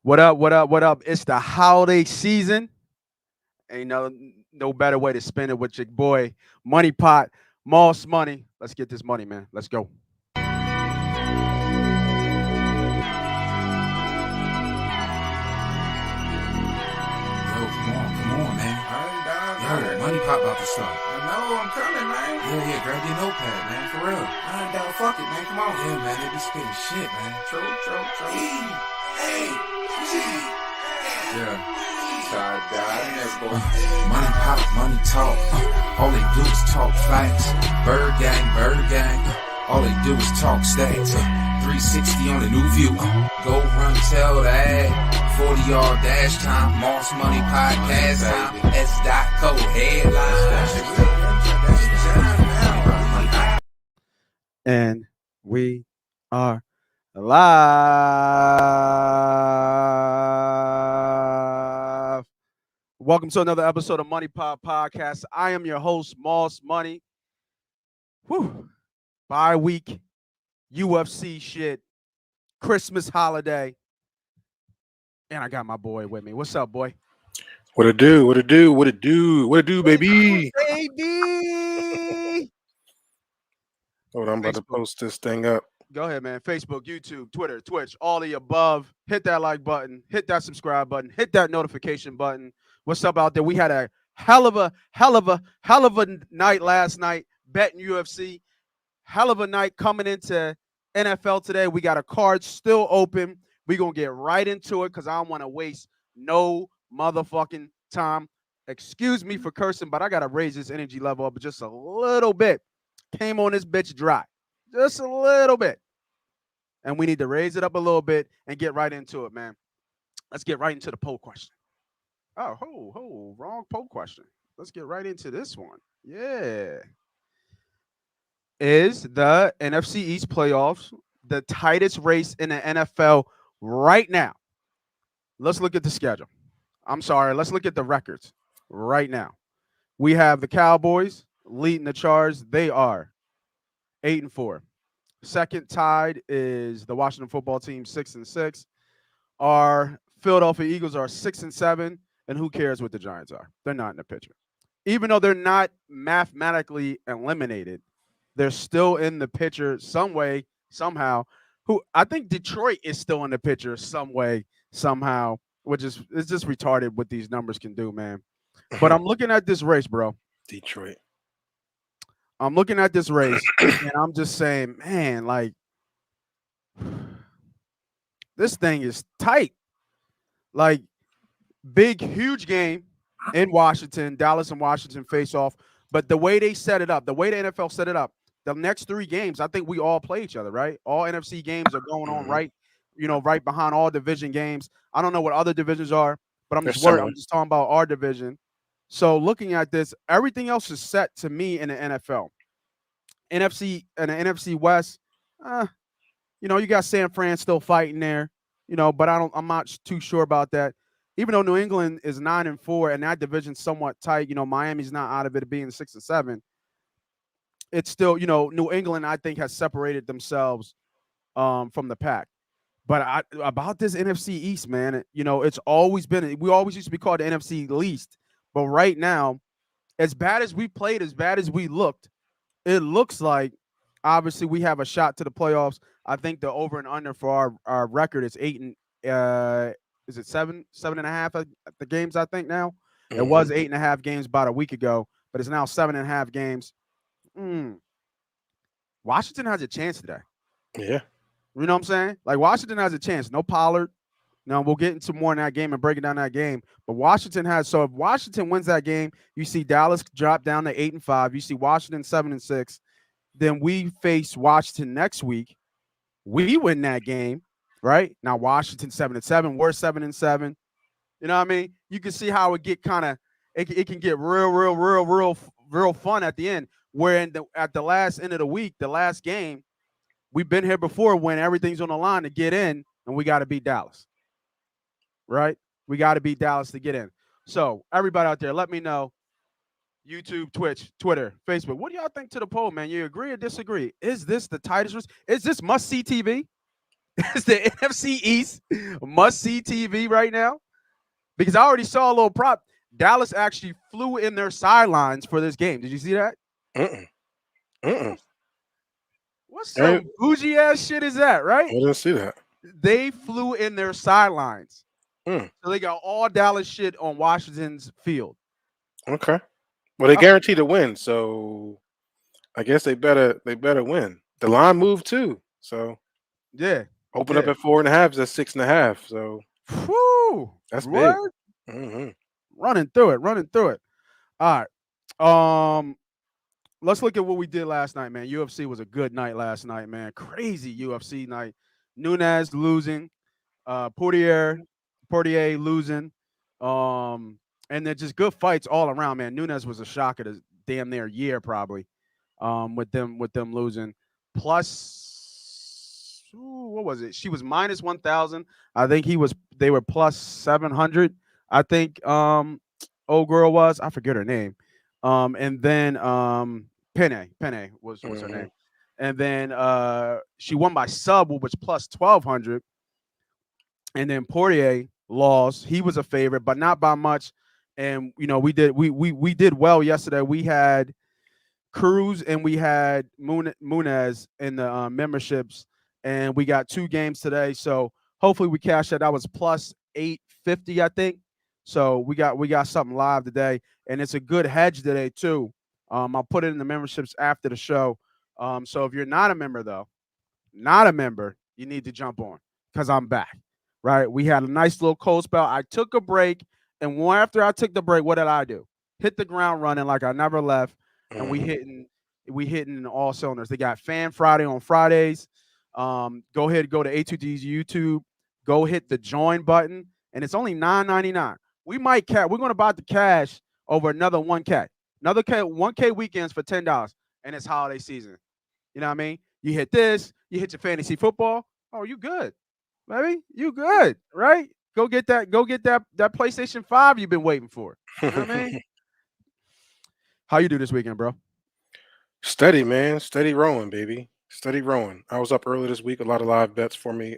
What up? What up? What up? It's the holiday season. Ain't no better way to spend it with your boy Money Pot, Moss Money. Let's get this money, man. Let's go. Yo, come on, man. Yo, Money Pop about to start. I know I'm coming, man. Yeah, grab your notepad, man, for real. I ain't down. Fuck it, man. Come on. Yeah, man, they be spitting shit, man. True. Yeah. Side guy, that boy. Money Pop, money talk. All they do is talk facts. Bird gang. All they do is talk stacks. 360 on the new view. Go run, tell the ad. 40-yard dash time. Moss Money Podcast time. S.co headlines. And we are live. Welcome to another episode of Money Pop Podcast. I am your host, Moss Money. Whew. Bye week, UFC shit, Christmas holiday. And I got my boy with me. What's up, boy? What it do, baby? Baby! Hold on, I'm about to post this thing up. Go ahead, man. Facebook, YouTube, Twitter, Twitch, all the above. Hit that like button. Hit that subscribe button. Hit that notification button. What's up out there? We had a hell of a night last night betting UFC. Hell of a night coming into NFL today. We got a card still open. We're going to get right into it because I don't want to waste no motherfucking time. Excuse me for cursing, but I got to raise this energy level up just a little bit. Came on this bitch dry. Just a little bit. And we need to raise it up a little bit and get right into it, man. Let's get right into the poll question. Oh, wrong poll question. Let's get right into this one. Yeah. Is the NFC East playoffs the tightest race in the NFL right now? Let's look at the schedule. I'm sorry. Let's look at the records right now. We have the Cowboys leading the charge. They are 8-4. Second tied is the Washington football team, 6-6. Our Philadelphia Eagles are 6-7. And who cares what the Giants are? They're not in the picture. Even though they're not mathematically eliminated, they're still in the picture some way, somehow. Who I think Detroit is still in the picture some way, somehow, which is it's just retarded what these numbers can do, man. But I'm looking at this race, bro. Detroit. I'm looking at this race, and I'm just saying, man, like, this thing is tight. Like, big, huge game in Washington. Dallas and Washington face off. But the way they set it up, the way the NFL set it up, the next three games, I think we all play each other, right? All NFC games are going on right behind all division games. I don't know what other divisions are, but I'm just worried. I'm just talking about our division. So looking at this, everything else is set to me in the NFL. NFC and the NFC West, you got San Fran still fighting there, but I'm not too sure about that. Even though New England is 9-4 and that division's somewhat tight, Miami's not out of it being 6-7. It's still, New England, I think, has separated themselves from the pack. But about this NFC East, man, it's always been, we always used to be called the NFC least. But right now, as bad as we played, as bad as we looked, it looks like, obviously, we have a shot to the playoffs. I think the over and under for our record is 7.5 the games, I think now? Mm-hmm. It was 8.5 games about a week ago, but it's now 7.5 games. Washington has a chance today. Yeah. You know what I'm saying? Like, Washington has a chance. No Pollard. Now, we'll get into more in that game and breaking down that game. But Washington has – so if Washington wins that game, you see Dallas drop down to 8-5. You see Washington 7-6. Then we face Washington next week. We win that game, right? Now, Washington 7-7. We're 7-7. You know what I mean? You can see how it get kind of – it can get real fun at the end. Where at the last end of the week, the last game, we've been here before when everything's on the line to get in, and we got to beat Dallas. Right? We got to beat Dallas to get in. So, everybody out there, let me know. YouTube, Twitch, Twitter, Facebook. What do y'all think to the poll, man? You agree or disagree? Is this the tightest race? Is this must-see TV? It's the NFC East must-see TV right now because I already saw a little prop. Dallas actually flew in their sidelines for this game. Did you see that? Mm-mm. Mm-mm. What I, some bougie ass shit is that, right? I didn't see that. They flew in their sidelines. Mm. So they got all Dallas shit on Washington's field. Okay. Well, they That's guaranteed to win, so I guess they better win. The line moved too, so yeah. open up Yeah. at 4.5. That's 6.5. So Whew. that's big. What? Mm-hmm. Running through it. All right. Let's look at what we did last night, man. UFC was a good night last night, man. Crazy UFC night. Nunes losing, Portier losing, and then just good fights all around, man. Nunes was a shock of the damn near year, probably, with them losing. Plus, what was it? She was minus 1,000. I think they were plus 700. I think old girl was. I forget her name. And then Penne was her Mm-hmm. name. And then she won by sub, which was plus 1,200. And then Poirier lost. He was a favorite, but not by much. And we did well yesterday. We had Cruz and we had Munez in the memberships, and we got 2 games today. So hopefully we cash that. That was plus 850, I think. So we got something live today, and it's a good hedge today too. I'll put it in the memberships after the show. So if you're not a member though, you need to jump on because I'm back. Right? We had a nice little cold spell. I took a break, and after I took the break, what did I do? Hit the ground running like I never left, and we hitting in all cylinders. They got Fan Friday on Fridays. Go ahead, go to A2D's YouTube. Go hit the join button, and it's only $9.99. We're going to buy the cash over another 1K. Another 1K weekends for $10, and it's holiday season. You know what I mean? You hit this, you hit your fantasy football. Oh, you good, baby. You good, right? Go get that PlayStation 5 you've been waiting for. You know what I mean? How you do this weekend, bro? Steady, man. Steady rowing, baby. Steady rowing. I was up early this week. A lot of live bets for me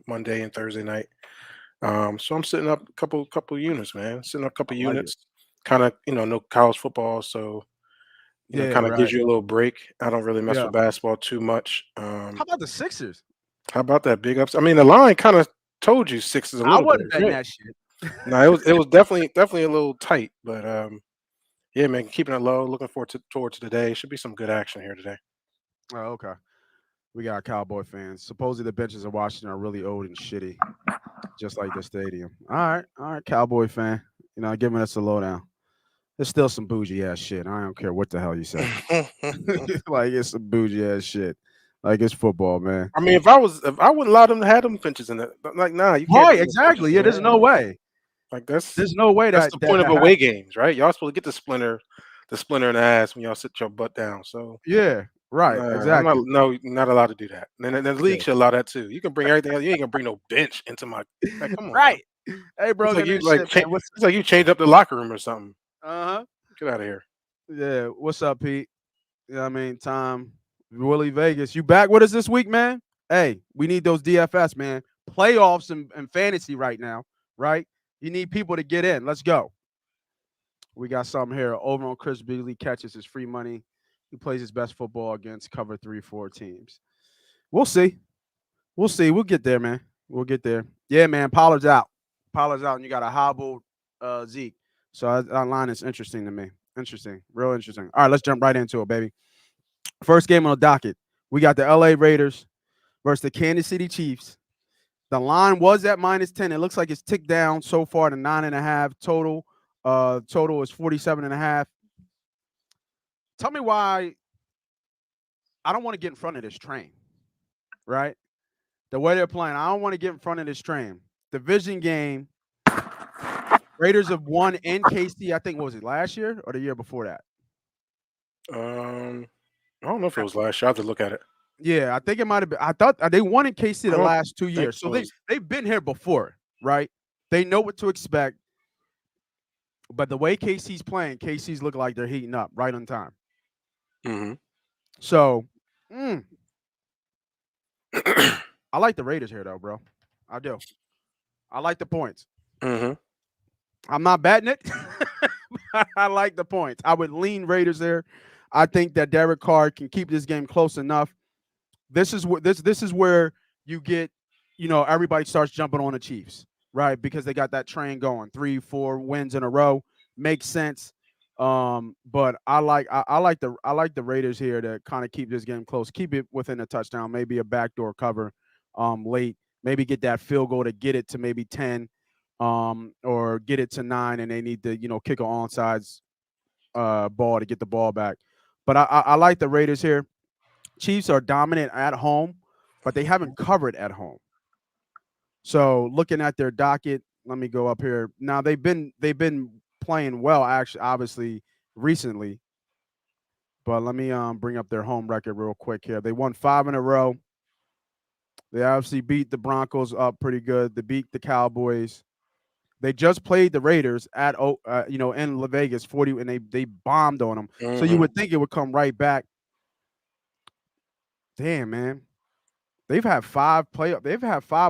Monday and Thursday night. So I'm sitting up a couple units, man. Sitting up a couple I like it. units. Kind of, no college football, so Yeah, kind of right. gives you a little break. I don't really mess Yeah. with basketball too much. How about the Sixers? How about that big ups? I mean, the line kind of told you six is a I little bit, wasn't betting right? that shit. No, it was definitely a little tight, but yeah, man, keeping it low. Looking forward to today. Should be some good action here today. Oh, okay. We got Cowboy fans. Supposedly the benches in Washington are really old and shitty, just like the stadium. All right, Cowboy fan. Giving us a lowdown. There's still some bougie ass shit. I don't care what the hell you say. Like it's some bougie ass shit. Like it's football, man. I mean, if I wouldn't allow them to have them benches in it. Like, nah, you can't. Right, have those exactly. benches Yeah, in there's there. no way. Like that's There's no way that's that the that, point of that away happens. games, right? Y'all supposed to get the splinter in the ass when y'all sit your butt down. So Yeah, right. I'm Exactly. not allowed to do that. And the league Yeah. should allow that too. You can bring everything else. You ain't gonna bring no bench into my. Like, come on, bro. Right. Hey, bro, It's like get you this shit, man. it's like you changed up the locker room or something. Uh-huh. Get out of here. Yeah. What's up, Pete? You know what I mean? Tom, Willie Vegas. You back with us this week, man? Hey, we need those DFS, man. Playoffs and fantasy right now, right? You need people to get in. Let's go. We got something here. Over on Chris Beasley catches his free money. He plays his best football against cover 3-4 teams. We'll see. We'll get there, man. We'll get there. Yeah, man. Pollard's out, and you got a hobbled Zeke. So that line is interesting to me. Interesting, real interesting. All right, let's jump right into it, baby. First game on the docket. We got the LA Raiders versus the Kansas City Chiefs. The line was at -10. It looks like it's ticked down so far to 9.5 total. Total is 47.5. Tell me why I don't want to get in front of this train, right? The way they're playing, I don't want to get in front of this train. Division game. Raiders have won in KC, I think, what was it, last year or the year before that? I don't know if it was last year. I have to look at it. Yeah, I think it might have been. I thought they won in KC the I don't last 2 think years. So it was. they've been here before, right? They know what to expect. But the way KC's playing, KC's look like they're heating up right on time. Mm-hmm. So I like the Raiders here though, bro. I do. I like the points. Mm-hmm. I'm not betting it. I like the points. I would lean Raiders there. I think that Derek Carr can keep this game close enough. This is where you get, everybody starts jumping on the Chiefs, right? Because they got that train going, 3-4 wins in a row. Makes sense. But I like the Raiders here to kind of keep this game close, keep it within a touchdown, maybe a backdoor cover late, maybe get that field goal to get it to maybe 10, or get it to 9, and they need to, kick an onside ball to get the ball back. But I like the Raiders here. Chiefs are dominant at home, but they haven't covered at home. So looking at their docket, let me go up here. Now they've been playing well, actually, obviously recently. But let me bring up their home record real quick here. They won 5 in a row. They obviously beat the Broncos up pretty good. They beat the Cowboys. They just played the Raiders in La Vegas 40, and they bombed on them. So you Mm-hmm. would think it would come right back. Damn, man. They've had 5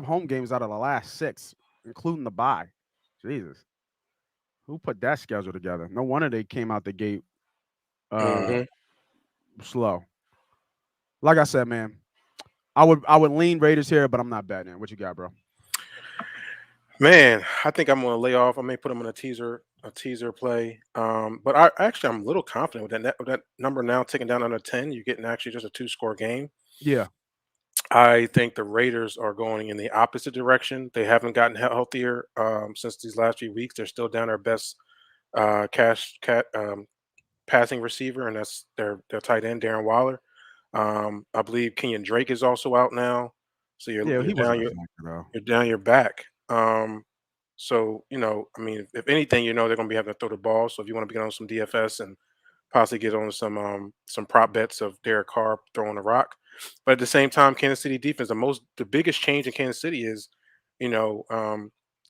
home games out of the last 6, including the bye. Jesus. Who put that schedule together? No wonder they came out the gate uh Mm-hmm. slow. Like I said, man, I would lean Raiders here, but I'm not betting it. What you got, bro? Man, I think I'm gonna lay off. I may put them in a teaser play. But I'm a little confident with that number now ticking down under 10. You're getting actually just a 2-score game. Yeah. I think the Raiders are going in the opposite direction. They haven't gotten healthier since these last few weeks. They're still down their best cash cat passing receiver, and that's their tight end Darren Waller. I believe Kenyon Drake is also out now, so you're Yeah, you're he down wasn't a your factor though. you're down your back. So I mean, if anything, they're going to be having to throw the ball. So if you want to get on some DFS and possibly get on some prop bets of Derek Carr throwing a rock, but at the same time, Kansas City defense, the biggest change in Kansas City is, you know,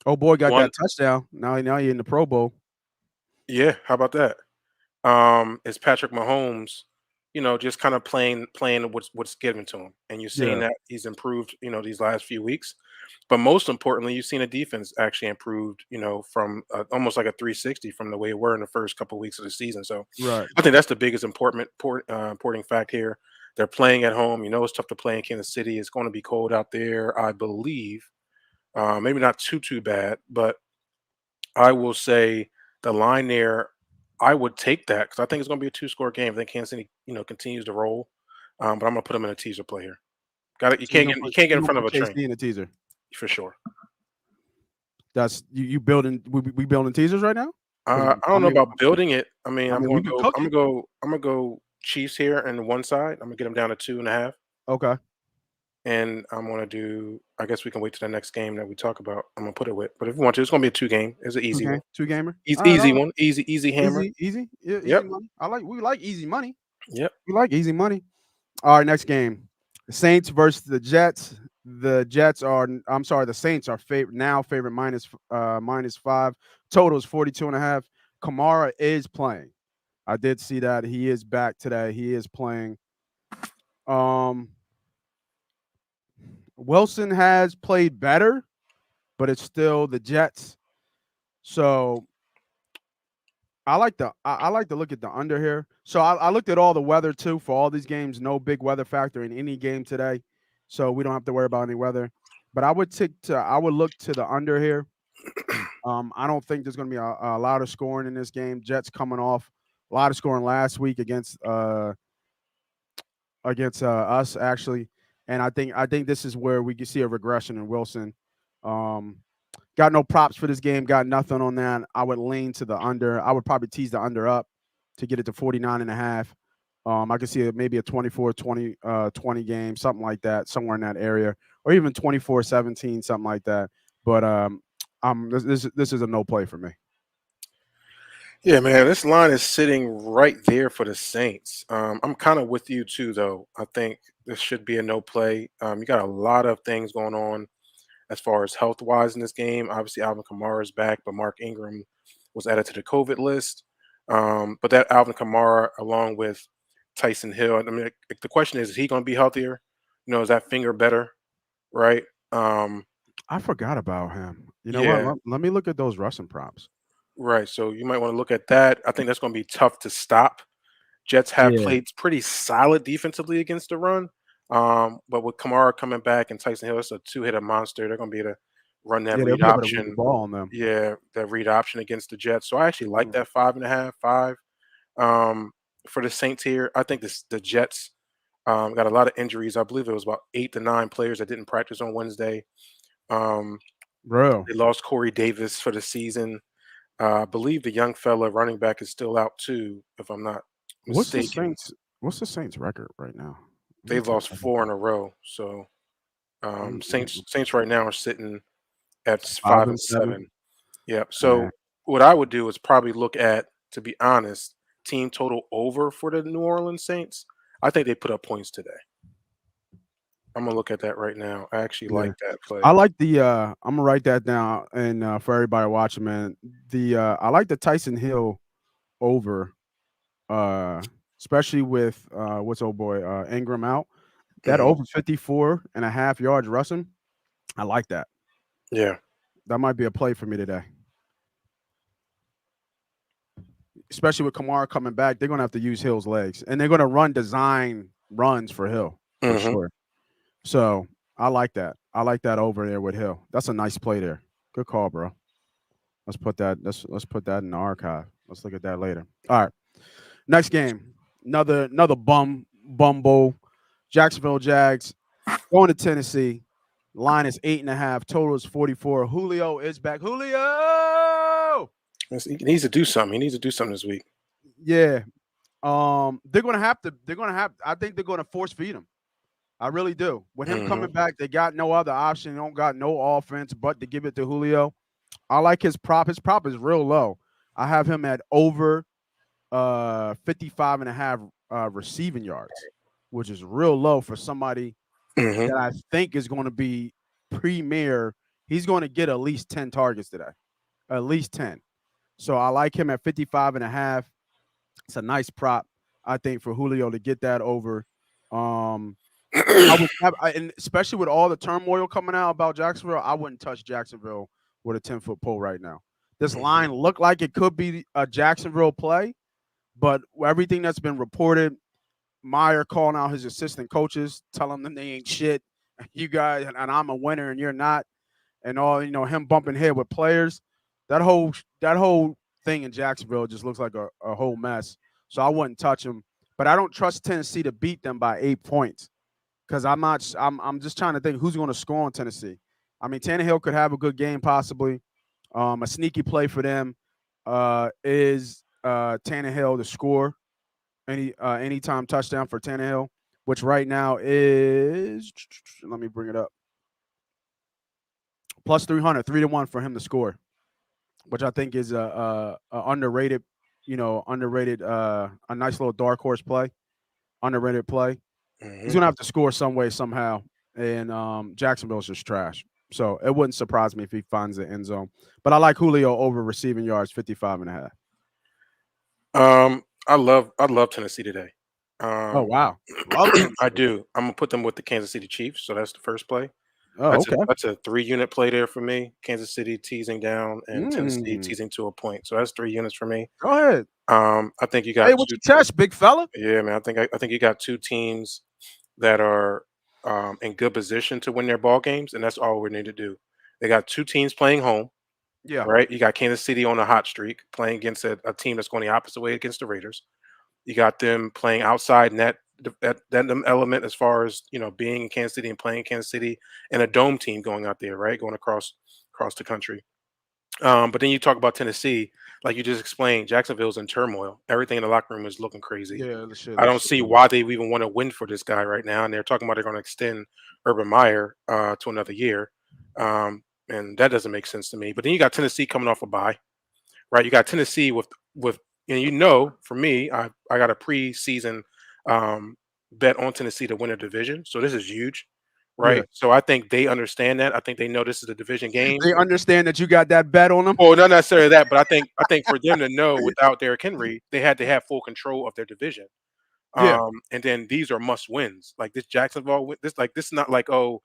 Oh boy, got one, that touchdown. Now you're in the Pro Bowl. yeah, how about that? Is Patrick Mahomes, just kind of playing what's given to him, and you're seeing Yeah. that he's improved, these last few weeks. But most importantly, you've seen a defense actually improved, from almost like a 360 from the way it were in the first couple of weeks of the season. So Right. I think that's the biggest important fact here. They're playing at home. It's tough to play in Kansas City. It's going to be cold out there, I believe. Maybe not too bad, but I will say the line there, I would take that because I think it's going to be a 2-score game. I think Kansas City, continues to roll. But I'm going to put them in a teaser play here. Got it. You So you can't gonna get you put can't get you in gonna front of put a train KC in a teaser. for sure. That's you building we building teasers right now? Because I don't know about building it. I mean, I mean we can cook it. I'm gonna go Chiefs here and one side. I'm gonna get them down to 2.5, Okay. and I'm gonna do. I guess we can wait to the next game that we talk about. I'm gonna put it with. But if you want to, it's gonna be a 2 game. It's an easy Okay. one. Two gamer. Easy, All right, all easy right. one. Easy hammer. Easy. Yeah, easy Yep. money. We like easy money. Yep. We like easy money. All right, next game. The Saints versus the Jets. The Saints are favorite -5. Total is 42.5. Kamara is playing. I did see that. He is back today. He is playing. Um Wilson has played better, but it's still the Jets. So I like to look at the under here. So I looked at all the weather too for all these games. No big weather factor in any game today, so we don't have to worry about any weather. But I would look to the under here. I don't think there's going to be a lot of scoring in this game. Jets coming off a lot of scoring last week against us actually, and I think this is where we can see a regression in Wilson. Um, Got no props for this game. Got nothing on that. I would lean to the under. I would probably tease the under up to get it to 49.5. I could see maybe a 24-20 game, something like that, somewhere in that area, or even 24-17, something like that. But this is a no play for me. Yeah, man, this line is sitting right there for the Saints. I'm kind of with you too, though. I think this should be a no play. You got a lot of things going on as far as health wise in this game. Obviously, Alvin Kamara is back, but Mark Ingram was added to the COVID list. But that Alvin Kamara, along with Tyson Hill, I mean, the question is he going to be healthier? Is that finger better? right? Um, I forgot about him. You know what? yeah, Let me look at those rushing props. right. So you might want to look at that. I think that's going to be tough to stop. Jets have Yeah. played pretty solid defensively against the run. But with Kamara coming back and Tyson Hill, it's a two-hitter monster. They're going to be able to run that Yeah, they'll read be able to move the option. ball on them. Yeah, that read option against the Jets. So I actually like Mm. that 5.5, 5. Um, for the Saints here, I think the Jets got a lot of injuries. I believe it was about 8 to 9 players that didn't practice on Wednesday. Um, Bro, they lost Corey Davis for the season. I believe the young fella running back is still out too, if I'm not what's the mistaken. Saints? What's the Saints record right now? Let me They've take lost a look. 4 in a row. So Mm. Saints right now are sitting at Five five and and seven. seven. Yeah. Yeah. So what I would do is probably look at, to be honest, team total over for the New Orleans Saints. I think they put up points today. I'm gonna look at that right now. I actually Yeah. like that I play. like the I'm gonna write that down and for everybody watching, man. The I like the Tyson Hill over, uh, especially with what's old boy Ingram out. That Mhm. over 54.5 yards rushing. I like that. Yeah. That might be a play for me today. Especially with Kamara coming back, they're gonna have to use Hill's legs. And they're gonna run design runs for Hill for Hmm. sure. So I like that. I like that over there with Hill. That's a nice play there. Good call, bro. Let's put that. Let's put that in the archive. Let's look at that later. All right. Next game. Another bum bowl. Jacksonville Jags going to Tennessee. Line is 8.5. Total is 44. Julio is back. Julio. He needs to do something. He needs to do something this week. Yeah. They're gonna have to. They're gonna have. I think they're gonna force feed him. I really do. With him Hmm. coming back, they got no other option. They don't got no offense but to give it to Julio. I like his prop. His prop is real low. I have him at over 55.5 receiving yards, which is real low for somebody Hmm. that I think is going to be premier. He's going to get at least 10 targets today, at least 10. So I like him at 55.5. It's a nice prop, I think, for Julio to get that over. Um, I would have, and especially with all the turmoil coming out about Jacksonville, I wouldn't touch Jacksonville with a 10-foot pole right now. This line looked like it could be a Jacksonville play, but everything that's been reported, Meyer calling out his assistant coaches, telling them they ain't shit. You guys, and I'm a winner and you're not, and all him bumping head with players. That whole thing in Jacksonville just looks like a whole mess. So I wouldn't touch him. But I don't trust Tennessee to beat them by 8 points because I'm not. I'm just trying to think who's going to score on Tennessee. I mean, Tannehill could have a good game possibly. A sneaky play for them is Tannehill to score anytime touchdown for Tannehill, which right now is let me bring it up plus 300, 3-1 for him to score, which I think is a underrated, underrated, a nice little dark horse play, underrated play. He's Hmm. gonna have to score some way somehow, and Jacksonville's just trash. So it wouldn't surprise me if he finds the end zone. But I like Julio over receiving yards, 55.5. I love Tennessee today. Oh Um, wow, love I Tennessee. do. I'm gonna put them with the Kansas City Chiefs. So that's the first play. Oh That's a okay. that's a 3 unit play there for me. Kansas City teasing down and Tennessee Mm, teasing to a point. So that's 3 units for me. go ahead. I think you Say got what two. you catch, big fella. Yeah, man. I think you got two teams that are in good position to win their ball games, and that's all we need to do. They got two teams playing home, Yeah, right? You got Kansas City on a hot streak, playing against a team that's going the opposite way against the Raiders. You got them playing outside net, that them element as far as being in Kansas City and playing in Kansas City, and a dome team going out there, right, going across the country. But then you talk about Tennessee, like you just explained, Jacksonville's in turmoil. Everything in the locker room is looking crazy. yeah, the shit I don't looks. see why they even want to win for this guy right now. And they're talking about they're going to extend Urban Meyer to another year. And that doesn't make sense to me. But then you got Tennessee coming off a bye, right? You got Tennessee with and for me, I got a preseason um, bet on Tennessee to win a division. So this is huge, Yeah, right? So I think they understand that. I think they know this is a division game. they understand that you got that bet on them. Well, not necessarily that, but I think for them to know without Derrick Henry, they had to have full control of their division. Yeah, And then these are must wins. Like this Jacksonville, this is not like, oh,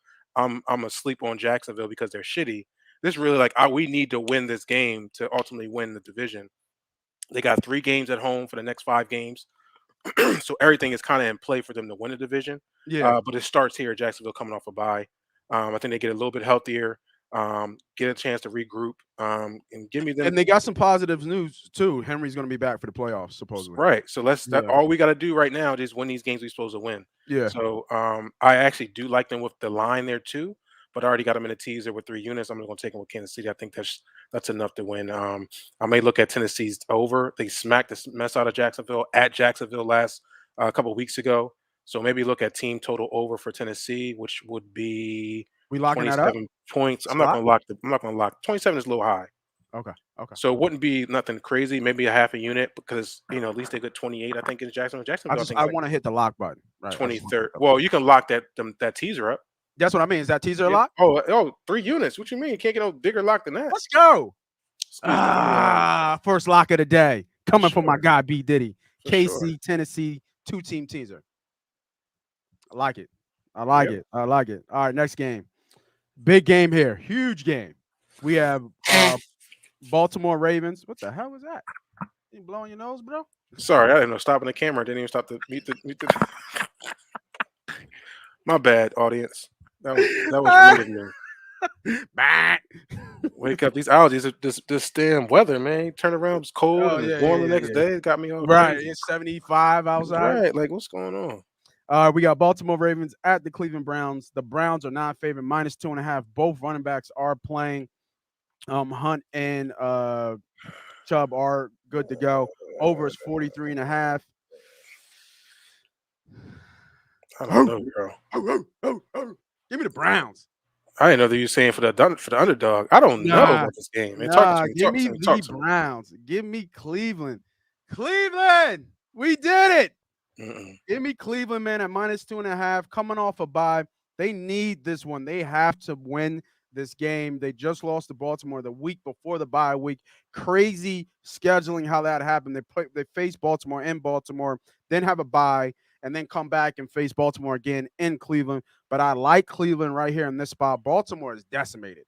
I'm asleep on Jacksonville because they're shitty. This really like we need to win this game to ultimately win the division. They got 3 games at home for the next 5 games. So everything is kind of in play for them to win the division. Yeah. But it starts here. Jacksonville coming off a bye. I think they get a little bit healthier, get a chance to regroup, and give me them. And they got some positive news too. Henry's going to be back for the playoffs, supposedly. Right. So that Yeah. all we got to do right now is win these games we're supposed to win. Yeah. So I actually do like them with the line there too, but I already got them in a teaser with 3 units. I'm going to take them with Kansas City. I think that's enough to win. I may look at Tennessee's over. They smacked the mess out of Jacksonville at Jacksonville last a couple of weeks ago. So maybe look at team total over for Tennessee, which would be We locking that up? 27 points. I'm Slot? not going to lock. 27 is a little high. Okay. Okay. So it wouldn't be nothing crazy, maybe a half a unit because at least they get 28, I think, in Jacksonville. Jacksonville, I think, I like want to hit the lock button. Right. I just wanna hit 23rd. that Well, button. you can lock that teaser up. That's what I mean. Is that teaser a Yeah. lock? Oh, 3 units. What you mean? You can't get no bigger lock than that. Let's go. Excuse me. Let me, First lock of the day. Coming from my sure. guy B Diddy. For KC, sure. Tennessee, 2-team teaser. I like it. I like Yep. it. I like it. All right, next game. Big game here. Huge game. We have Baltimore Ravens. What the hell was that? You blowing your nose, bro? Sorry, I didn't know stopping the camera. Didn't even stop to meet the. My bad, audience. That was rude of me. Bah. Wake up! These allergies are this damn weather, man. Turn around, it's cold Oh, and yeah, it's warm yeah, the yeah, next yeah. day. It got me all Right. crazy. It's 75 outside. Right, like what's going on? We got Baltimore Ravens at the Cleveland Browns. The Browns are not favored, -2.5. Both running backs are playing. Hunt and Chubb are good to go. Over is 43.5. I don't know, bro. Give me the Browns. I didn't know that you were saying for the underdog. I don't know Nah, about this game. Man, talk to me. give Talk me to me. Talk the to me. Browns. Give me Cleveland. Cleveland. We did it. Mm-mm. Give me Cleveland, man, at -2.5. Coming off a bye. They need this one. They have to win this game. They just lost to Baltimore the week before the bye week. Crazy scheduling how that happened. They faced Baltimore in Baltimore, then have a bye, and then come back and face Baltimore again in Cleveland. But I like Cleveland right here in this spot. Baltimore is decimated.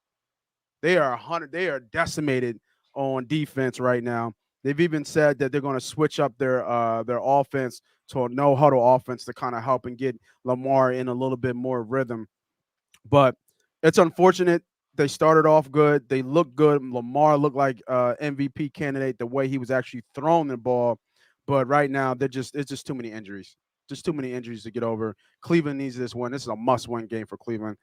They are 100. They are decimated on defense right now. They've even said that they're going to switch up their offense to a no huddle offense to kind of help and get Lamar in a little bit more rhythm. But it's unfortunate. They started off good. They looked good. Lamar looked like MVP candidate the way he was actually throwing the ball. But right now, it's just too many injuries. Just too many injuries to get over. Cleveland needs this win. This is a must-win game for Cleveland.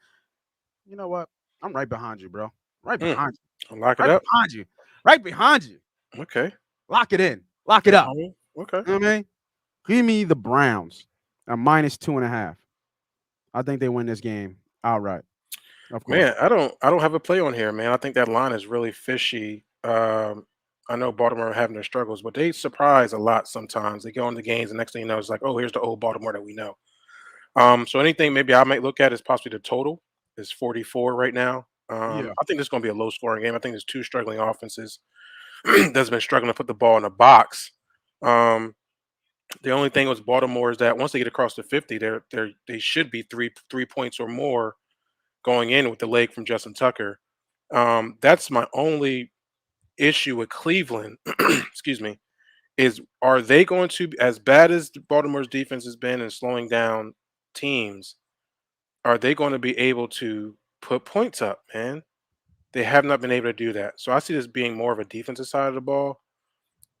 You know what? I'm right behind you, bro. Right behind you. Lock it Right up. behind you. Right behind you. Okay. Lock it in. Lock it up. Okay. You know what I mean? Give me the Browns at -2.5. I think they win this game outright. Of course. Man, I don't have a play on here, man. I think that line is really fishy. I know Baltimore are having their struggles, but they surprise a lot sometimes. They go into games, and next thing you know, it's like, oh, here's the old Baltimore that we know. So anything maybe I might look at is possibly the total is 44 right now. Yeah. I think this is going to be a low scoring game. I think there's 2 struggling offenses that's been struggling to put the ball in the box. The only thing with Baltimore is that once they get across the 50, they should be three points or more going in with the leg from Justin Tucker. That's my only issue with Cleveland. Excuse me. Is are they going to, as bad as Baltimore's defense has been in slowing down teams, are they going to be able to put points up, man? They have not been able to do that. So I see this being more of a defensive side of the ball.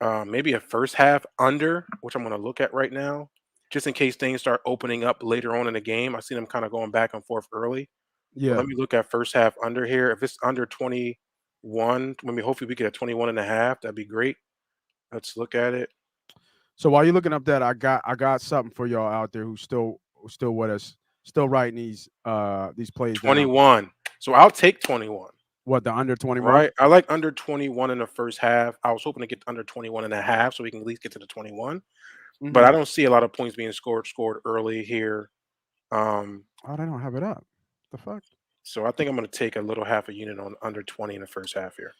Maybe a first half under, which I'm going to look at right now, just in case things start opening up later on in the game. I see them kind of going back and forth early. But Yeah. let me look at first half under here. If it's under 21, hopefully we get a 21.5. That'd be great. Let's look at it. So while you're looking up that, I got something for y'all out there who's still with us, still writing these plays down. 21. So I'll take 21. What, the under 21? Right. I like under 21 in the first half. I was hoping to get under 21.5 so we can at least get to the 21. But I don't see a lot of points being scored early here. Oh, they don't have it up. The fuck? So I think I'm going to take a little half a unit on under 20 in the first half here.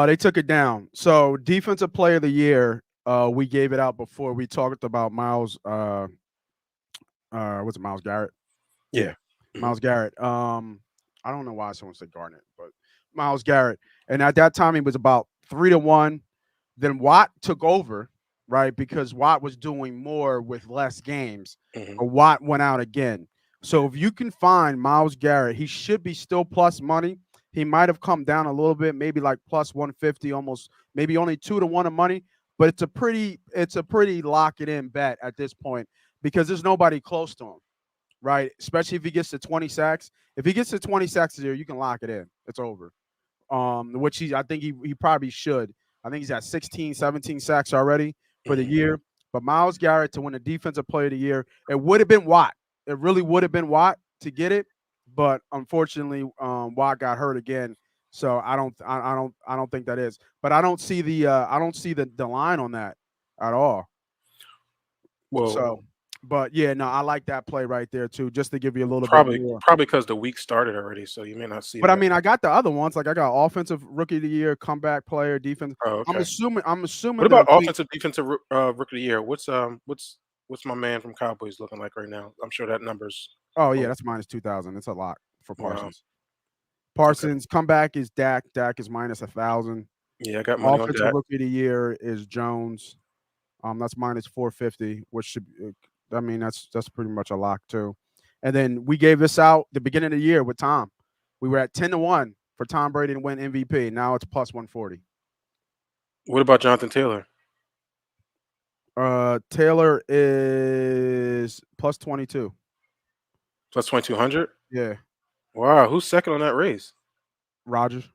They took it down. So defensive player of the year, we gave it out before. We talked about Miles. What's it, Miles Garrett? Yeah. Myles Garrett. I don't know why someone said Garnett, but Myles Garrett. And at that time, he was about 3-1. Then Watt took over, right? Because Watt was doing more with less games. Mhm. But Watt went out again. So if you can find Myles Garrett, he should be still plus money. He might have come down a little bit, maybe like plus 150, almost maybe only 2-1 of money. But it's a pretty lock it in bet at this point because there's nobody close to him, right? Especially if he gets to 20 sacks. If he gets to 20 sacks this year, you can lock it in. It's over. Which I think he probably should. I think he's at 16, 17 sacks already for the year. But Myles Garrett to win the Defensive Player of the Year, it would have been Watt. It really would have been Watt to get it, but unfortunately, Watt got hurt again. So I don't think that is. But I don't see the line on that at all. Well, So, but yeah, no, I like that play right there too, just to give you a little bit probably more. because the week started already, so you may not see But I that. mean, I got the other ones. Like I got offensive rookie of the year, comeback player, defense. Oh, I'm okay. assuming. What about offensive defensive rookie of the year? What's my man from Cowboys looking like right now? I'm sure that number's Oh yeah, that's minus 2,000. It's a lot for wow. Parsons. Parsons comeback is Dak. Dak is minus 1,000. Yeah, I got money on Offensive Dak. rookie of the year is Jones. That's minus 450, which should. I mean, that's pretty much a lock too. And then we gave this out the beginning of the year with Tom. We were at 10-1 for Tom Brady to win MVP. Now it's plus 140. What about Jonathan Taylor? Taylor is plus 22. Plus 2,200. Yeah, Wow, who's second on that race? Rodgers.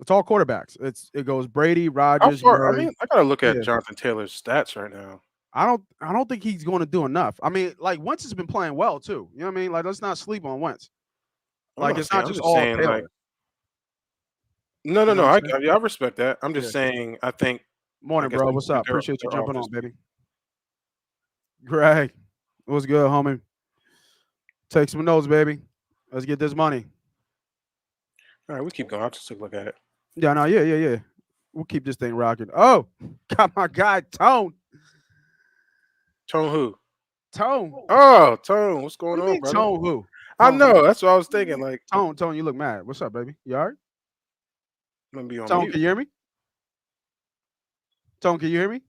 It's all quarterbacks. It goes Brady, how Rodgers, far? I Murray. mean, I gotta look at Yeah. Jonathan Taylor's stats right now. I don't think he's going to do enough. I mean, like Wentz has been playing well too. You know what I mean? Like let's not sleep on Wentz. Like it's not I'm just just all saying, Taylor. like, no. You know what I'm saying? I respect that. I'm just saying, I think. Morning, guess bro. What's up? their Appreciate you jumping offense. on, baby. Greg, what's good, homie? Take some notes, baby. Let's get this money. All right, we keep going. I'll just take a look at it. Yeah, no, yeah. We'll keep this thing rocking. Oh, got my guy Tone. Tone who? Tone. Oh, Tone. What's going What do you on, mean, brother? Tone who? I Tone, know. That's what I was thinking. Like, Tone, you look mad. What's up, baby? You all right? I'm gonna be on Tone, mute. can you hear me? Tone, can you hear me?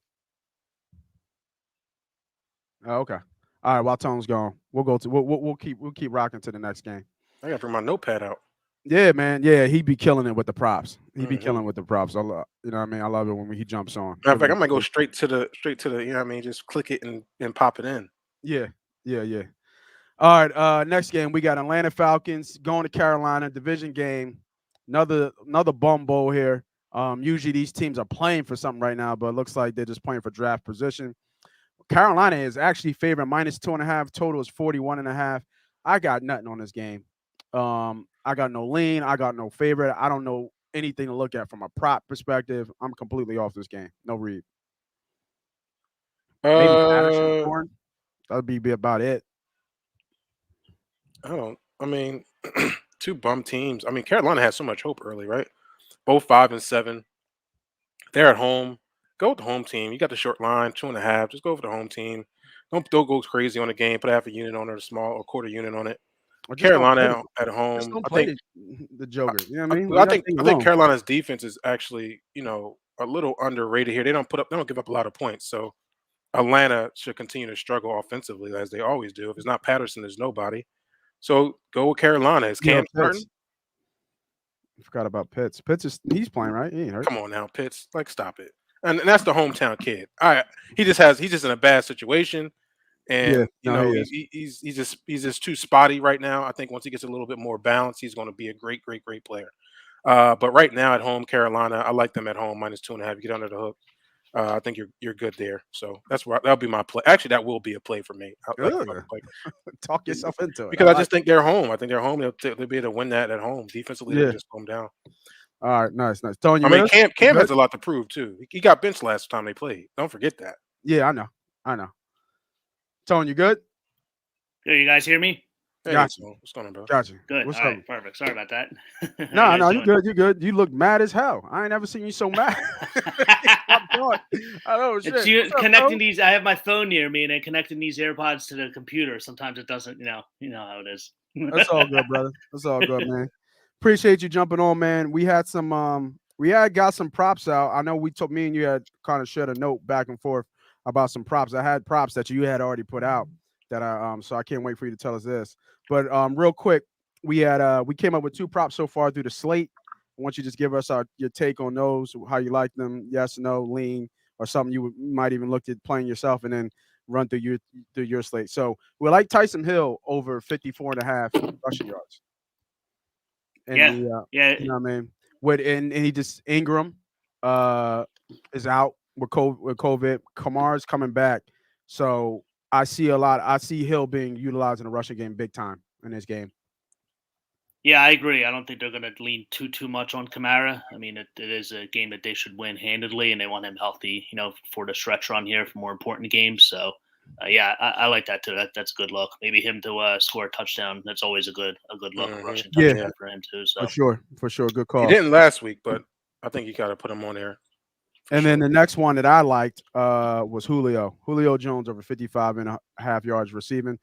Oh, okay. All right. While Tone's gone, we'll keep rocking to the next game. I gotta bring my notepad out. Yeah, man. Yeah, he'd be killing it with the props. He'd be Mhm. killing with the props. I love, you know what I mean? I love it when he jumps on. Matter of fact, I might go straight to the, you know what I mean? Just click it and pop it in. Yeah. All right. Next game, we got Atlanta Falcons going to Carolina, division game. Another bum bowl here. Usually these teams are playing for something right now, but it looks like they're just playing for draft position. Carolina is actually favoring minus 2.5. Total is 41.5. I got nothing on this game. I got no lean. I got no favorite. I don't know anything to look at from a prop perspective. I'm completely off this game. No read. Maybe Patterson corn. That'd be about it. I mean, two bum teams. I mean, Carolina had so much hope early, right? Both 5-7. They're at home. Go with the home team. You got the short line, 2.5. Just go for the home team. Don't go crazy on the game. Put half a unit on it, or small or quarter unit on it. Carolina at home. I think the Joker. You know what I mean? I think Carolina's defense is actually, a little underrated here. They don't give up a lot of points. So Atlanta should continue to struggle offensively as they always do. If it's not Patterson, there's nobody. So go with Carolina. Is Cam starting? I forgot about Pitts. He's playing, right? He ain't hurt. Come on now, Pitts. Like, stop it. And that's the hometown kid. He's just in a bad situation. And he's just too spotty right now. I think once he gets a little bit more balance, he's going to be a great player. But right now at home, Carolina, I like them at home minus 2.5. You get under the hook. I think you're good there. So that'll be my play. Actually, that will be a play for me. Talk yourself into it because I just think they're home. I think they're home. They'll be able to win that at home. Defensively, they'll just calm down. All right, nice. Tony, Cam has a lot to prove too. He got benched last time they played. Don't forget that. Yeah, I know. Tony, you good? Can you guys hear me? Hey, Gotcha. so what's going on, bro? Gotcha. Good. What's All up? right. Perfect. Sorry about that. How No, you no, guys you doing? good. You good. You look mad as hell. I ain't never seen you so mad. I'm going. I know It's shit. you What's up, connecting bro? these. I have my phone near me, and I connecting these AirPods to the computer. Sometimes it doesn't. You know how it is. That's all good, brother. That's all good, man. Appreciate you jumping on, man. We had got some props out. I know we told me and you had kind of shared a note back and forth about some props. I had props that you had already put out that I so I can't wait for you to tell us this. But real quick, we came up with 2 props so far through the slate. I want you to just give us your take on those, how you like them, yes, no, lean, or something you might even look at playing yourself and then run through your slate. So we like Taysom Hill over 54.5 rushing yards. And Yeah. the Yeah. you know what I mean? And he just Ingram is out with COVID. Kamar's coming back. So I see Hill being utilized in the rushing game big time in this game. Yeah, I agree. I don't think they're going to lean too much on Kamara. I mean, it is a game that they should win handedly, and they want him healthy, for the stretch run here for more important games. So, yeah, I like that too. That's a good look. Maybe him to score a touchdown. That's always a good look, a rushing Yeah, touchdown for him too. So for sure. Good He call. didn't last week, but I think you got to put him on there. And then the next one that I liked was Julio. Julio Jones over 55.5 yards receiving.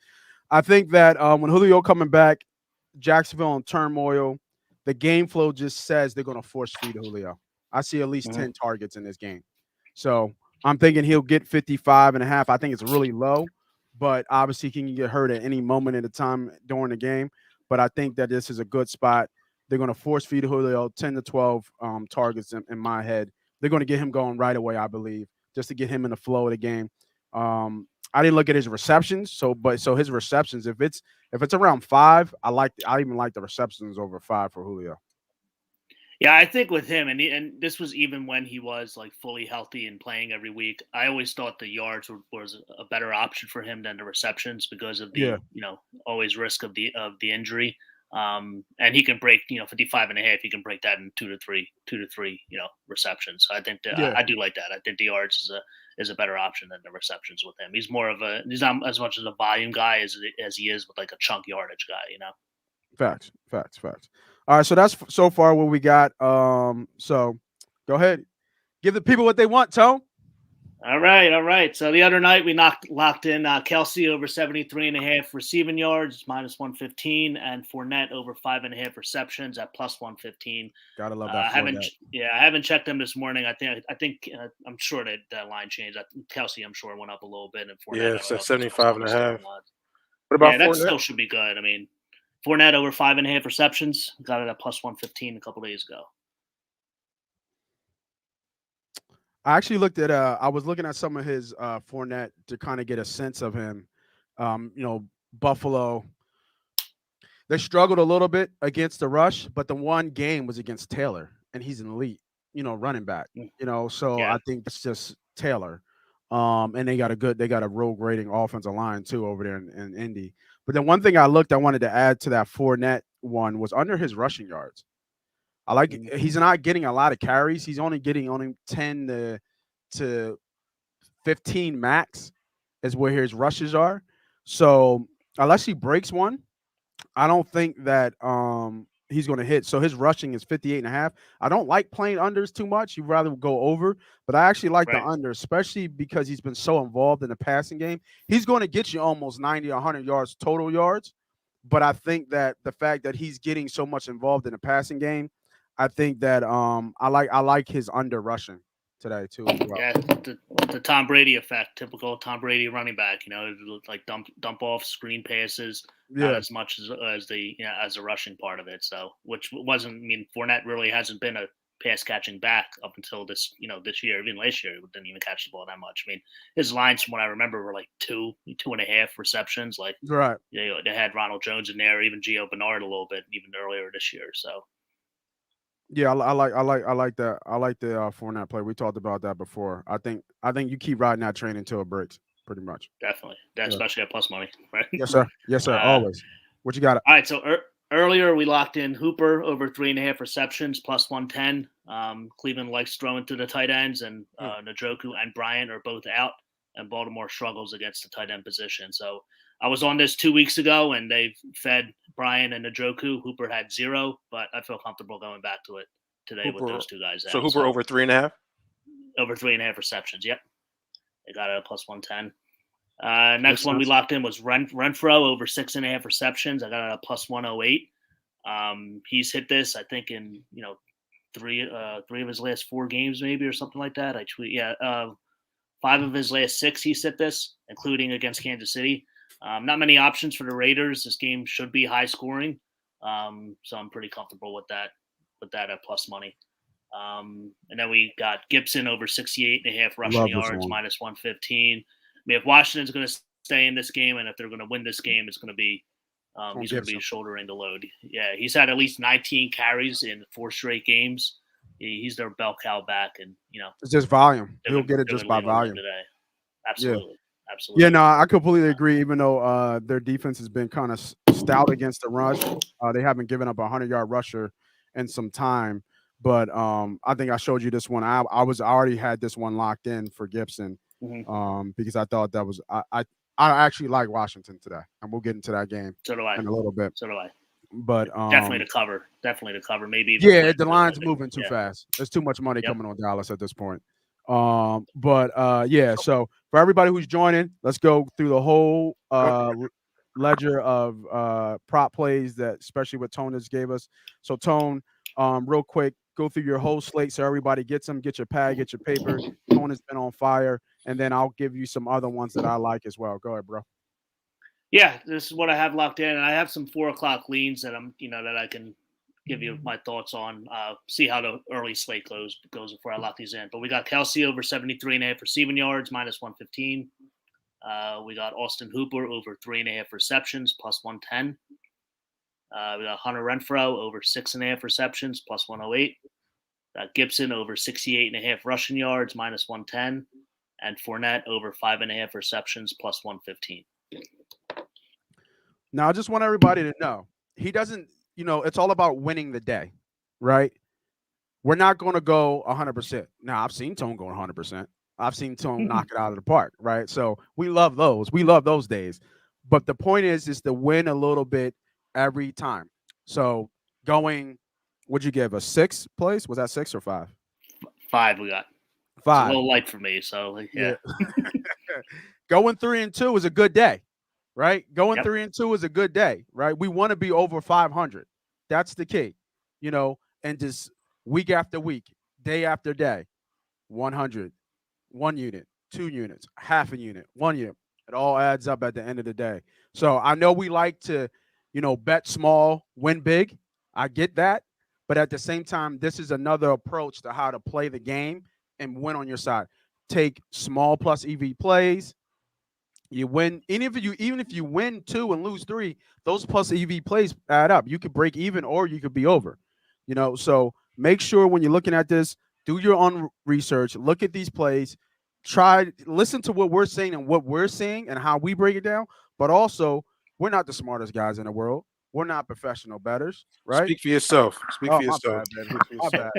I think that when Julio coming back, Jacksonville in turmoil, the game flow just says they're going to force feed Julio. I see at least 10 targets in this game. So I'm thinking he'll get 55.5. I think it's really low, but obviously he can get hurt at any moment in the time during the game. But I think that this is a good spot. They're going to force feed Julio 10 to 12 targets in my head. They're going to get him going right away, I believe, just to get him in the flow of the game. I didn't look at his receptions, so his receptions, if it's around 5, I even like the receptions over 5 for Julio. Yeah, I think with him, and this was even when he was like fully healthy and playing every week. I always thought the yards was a better option for him than the receptions because of the always risk of the injury. And he can break 55.5. He can break that in two to three receptions. So I think I do like that. I think the yards is a better option than the receptions with him. He's not as much as a volume guy as he is with like a chunk yardage guy. Facts. All right, so that's so far what we got. So go ahead, give the people what they want, Tone. All right. So the other night we locked in Kelsey over 73.5 receiving yards, minus 115, and Fournette over 5.5 receptions at plus 115. Gotta love that. I haven't checked them this morning. I think I'm sure that line changed. Kelsey, I'm sure, went up a little bit, and Fournette, it's at 75.5. What about Fournette? That still should be good. I mean, Fournette over 5.5 receptions, got it at plus 115 a couple days ago. I actually looked at I was looking at some of his Fournette to kind of get a sense of him. Buffalo, they struggled a little bit against the rush, but the one game was against Taylor, and he's an elite, running back. So I think it's just Taylor. And they got a real grading offensive line too over there in Indy. But then one thing I wanted to add to that Fournette one was under his rushing yards. I like he's not getting a lot of carries. He's only getting 10 to 15 max is where his rushes are. So unless he breaks one, I don't think that he's going to hit. So his rushing is 58.5. I don't like playing unders too much. You'd rather go over, but I actually like the under, especially because he's been so involved in the passing game. He's going to get you almost 90 or 100 yards total yards. But I think that the fact that he's getting so much involved in the passing game, I think that I like his under rushing today too as well. Yeah, the Tom Brady effect, typical Tom Brady running back. Like dump off screen passes, not as much as the as a rushing part of it. So which wasn't. I mean, Fournette really hasn't been a pass catching back up until this year. Even last year, he didn't even catch the ball that much. I mean, his lines from what I remember were like 2.5 receptions. Like they had Ronald Jones in there, even Gio Bernard a little bit, even earlier this year. So. Yeah, I like that. I like the Fournette play. We talked about that before. I think you keep riding that train until it breaks, pretty much. Definitely, especially at plus money, right? Yes, sir. Always. What you got? All right. So earlier we locked in Hooper over 3.5 receptions, plus 110. Cleveland likes throwing to the tight ends, and Njoku and Bryant are both out, and Baltimore struggles against the tight end position. So I was on this 2 weeks ago, and they've fed Brian and Njoku. Hooper had 0, but I feel comfortable going back to it today with those two guys out. So Hooper over 3.5? Over 3.5 receptions. Yep. They got it at plus 110. Next one we locked in was Renfro over 6.5 receptions. I got it at plus 108. He's hit this, I think, in three of his last 4 games, maybe, or something like that. 5 of his last 6 he's hit this, including against Kansas City. Not many options for the Raiders. This game should be high scoring, so I'm pretty comfortable with that at plus money. And then we got Gibson over 68.5 rushing yards, minus 115. I mean, if Washington's going to stay in this game, and if they're going to win this game, it's going to be he's going to be shouldering the load. Yeah, he's had at least 19 carries in 4 straight games. He's their bell cow back, and it's just volume. He'll get it just by volume today. Absolutely. Absolutely. Yeah, no, I completely agree. Even though their defense has been kind of stout against the rush, they haven't given up a 100-yard rusher in some time. But I think I showed you this one. I already had this one locked in for Gibson because I thought that was I actually like Washington today, and we'll get into that game in a little bit. So do I. But definitely to cover. Maybe the line's moving too fast. There's too much money coming on Dallas at this point. So for everybody who's joining, let's go through the whole ledger of prop plays that, especially what Tone just gave us. So Tone, real quick, go through your whole slate so everybody gets them. Get your pad, get your paper. Tone has been on fire, and then I'll give you some other ones that I like as well. Go ahead, bro. Yeah, this is what I have locked in, and I have some 4:00 leans that that I can give you my thoughts on. See how the early slate goes before I lock these in. But we got Kelsey over 73.5 receiving yards, minus 115. We got Austin Hooper over 3.5 receptions, plus 110. We got Hunter Renfro over 6.5 receptions, plus 108. Got Gibson over 68.5 rushing yards, minus 110. And Fournette over 5.5 receptions, plus 115. Now, I just want everybody to know, he doesn't, it's all about winning the day, right? We're not going to go 100%. Now, I've seen Tone go 100%. I've seen Tone knock it out of the park, right? So we love those. We love those days. But the point is to win a little bit every time. So going, what'd you give, a 6 place? Was that 6 or 5? 5 we got. 5. It's a little light for me, so yeah. Going 3-2 is a good day. Right? Going 3-2 is a good day, right? We want to be over 500. That's the key, and just week after week, day after day, 100, 1 unit, 2 units, half a unit, 1 unit. It all adds up at the end of the day. So I know we like to, bet small, win big. I get that. But at the same time, this is another approach to how to play the game and win on your side. Take small plus EV plays. You win, even if you win 2 and lose 3, those plus EV plays add up. You could break even or you could be over. So make sure when you're looking at this, do your own research, look at these plays, listen to what we're saying and what we're seeing and how we break it down. But also, we're not the smartest guys in the world. We're not professional bettors, right? Speak for yourself. Speak for yourself. My bad.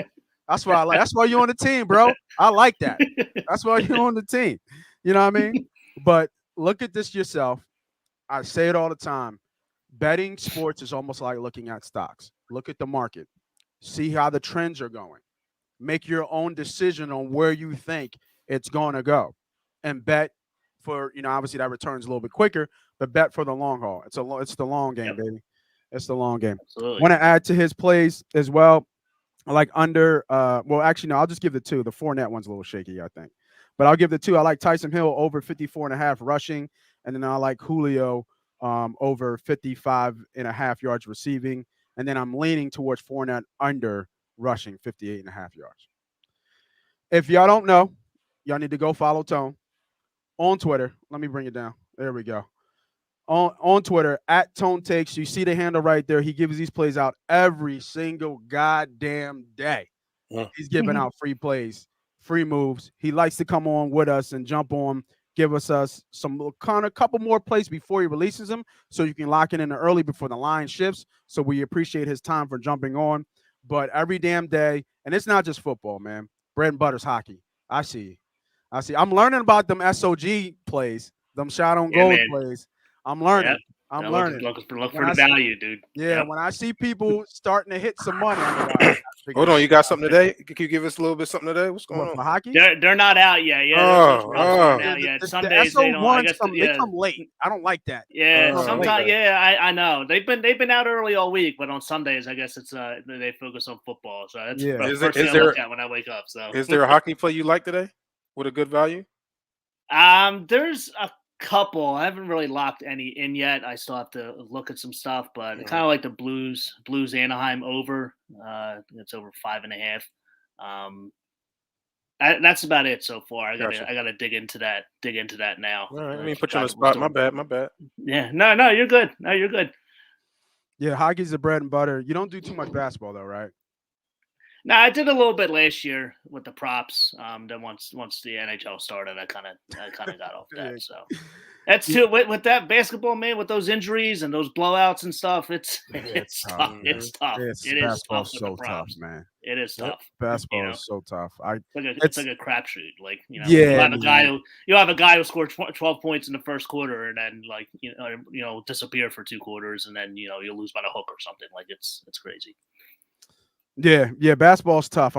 That's why I like. That's why you're on the team, bro. I like that. That's why you're on the team. You know what I mean? But look at this yourself. I say it all the time. Betting sports is almost like looking at stocks. Look at the market. See how the trends are going. Make your own decision on where you think it's going to go. And bet for, obviously that returns a little bit quicker, but bet for the long haul. It's the long game, baby. It's the long game. Absolutely. Want to add to his plays as well. I like under, I'll just give the 2. The Fournette one's a little shaky, I think. But I'll give the 2. I like Taysom Hill over 54.5 rushing. And then I like Julio over 55.5 yards receiving. And then I'm leaning towards Fournette under rushing 58.5 yards. If y'all don't know, y'all need to go follow Tone on Twitter. Let me bring it down. There we go. On Twitter, at Tone Takes. You see the handle right there. He gives these plays out every single goddamn day. Yeah. He's giving out free plays. Free moves. He likes to come on with us and jump on, give us some kind of couple more plays before he releases them, so you can lock it in early before the line shifts. So we appreciate his time for jumping on. But every damn day, and it's not just football, man. Bread and butter's hockey. I see. I'm learning about them SOG plays, them shot on goal plays. I'm learning. Yep. I'm Now learning. look for When the I see, value, dude. yeah, Yep. when I see people starting to hit some money, I'm like, all right, Hold on, you got something today? Can you give us a little bit something today? What's going what on? for hockey? They're not out yet. Yeah, those Oh, props aren't Yeah, out yet. the Some days they SO don't. I ones guess come. They yeah. come late. I don't like that. Yeah, Come late. sometimes. okay. Yeah, I know they've been out early all week, but on Sundays I guess it's they focus on football. So that's Yeah. the Is first thing I look at when I wake up. So there a hockey play you like today with a good value? there's a couple. I haven't really locked any in yet. I still have to look at some stuff, but kind of like the Blues Anaheim over. It's over 5.5. That's about it so far. I gotta dig into that now. All right, let me Keep put you on the track of what's spot. My doing. bad. Yeah, no, you're good. No, you're good. Yeah, hockey's the bread and butter. You don't do too much basketball though, right? No, I did a little bit last year with the props. Then once the NHL started, I kind of got off Yeah. that. So that's too with that basketball, man. With those injuries and those blowouts and stuff, it's tough. It's tough. It's It is tough basketball's with so the tough, props. man. It is Yep. tough. Basketball is so tough. It's like a crapshoot. Like Yeah, you have a guy who scored 12 points in the first quarter and then like disappear for 2 quarters and then you lose by the hook or something. Like it's crazy. Yeah, basketball's tough.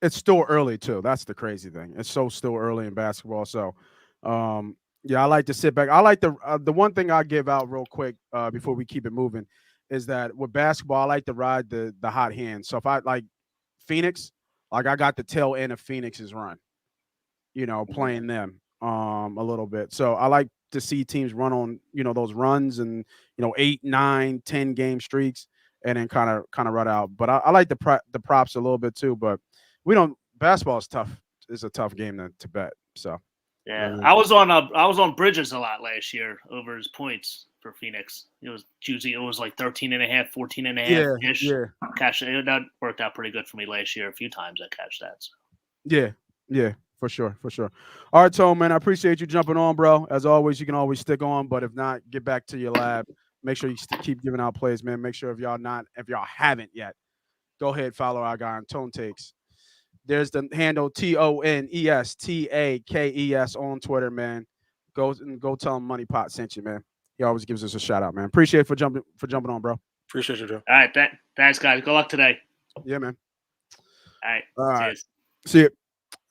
It's still early too. That's the crazy thing. It's still early in basketball. So, yeah, I like to sit back. I like the one thing I give out real quick before we keep it moving is that with basketball, I like to ride the hot hand. So if I like Phoenix, like I got the tail end of Phoenix's run, playing them a little bit. So I like to see teams run on, those runs and 8, 9, 10 game streaks and then kind of run out. But I like the props a little bit too. But basketball is tough. It's a tough game to bet. So yeah, I was on Bridges a lot last year over his points for Phoenix. It was like 13.5, 14.5 ish. Yeah. Cash that worked out pretty good for me last year. A few times I cashed that. So. Yeah, for sure. All right, Tone, man, I appreciate you jumping on, bro. As always, you can always stick on, but if not, get back to your lab. Make sure you keep giving out plays, man. Make sure if y'all haven't yet, go ahead, follow our guy on Tone Takes. There's the handle TONESTAKES on Twitter, man. Go tell him MoneyPot sent you, man. He always gives us a shout out, man. Appreciate it for jumping on, bro. Appreciate you, Joe. All right, thanks, guys. Good luck today. Yeah, man. All right. Cheers. See you.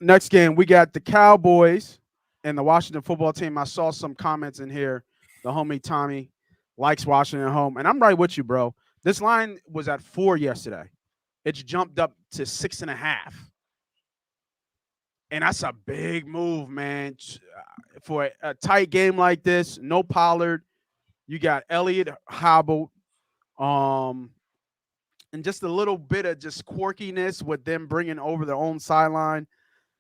Next game, we got the Cowboys and the Washington football team. I saw some comments in here. The homie Tommy likes Washington at home, and I'm right with you, bro. This line was at 4 yesterday. It's jumped up to 6.5. And that's a big move, man. For a tight game like this, no Pollard. You got Elliott hobbled. And just a little bit of just quirkiness with them bringing over their own sideline.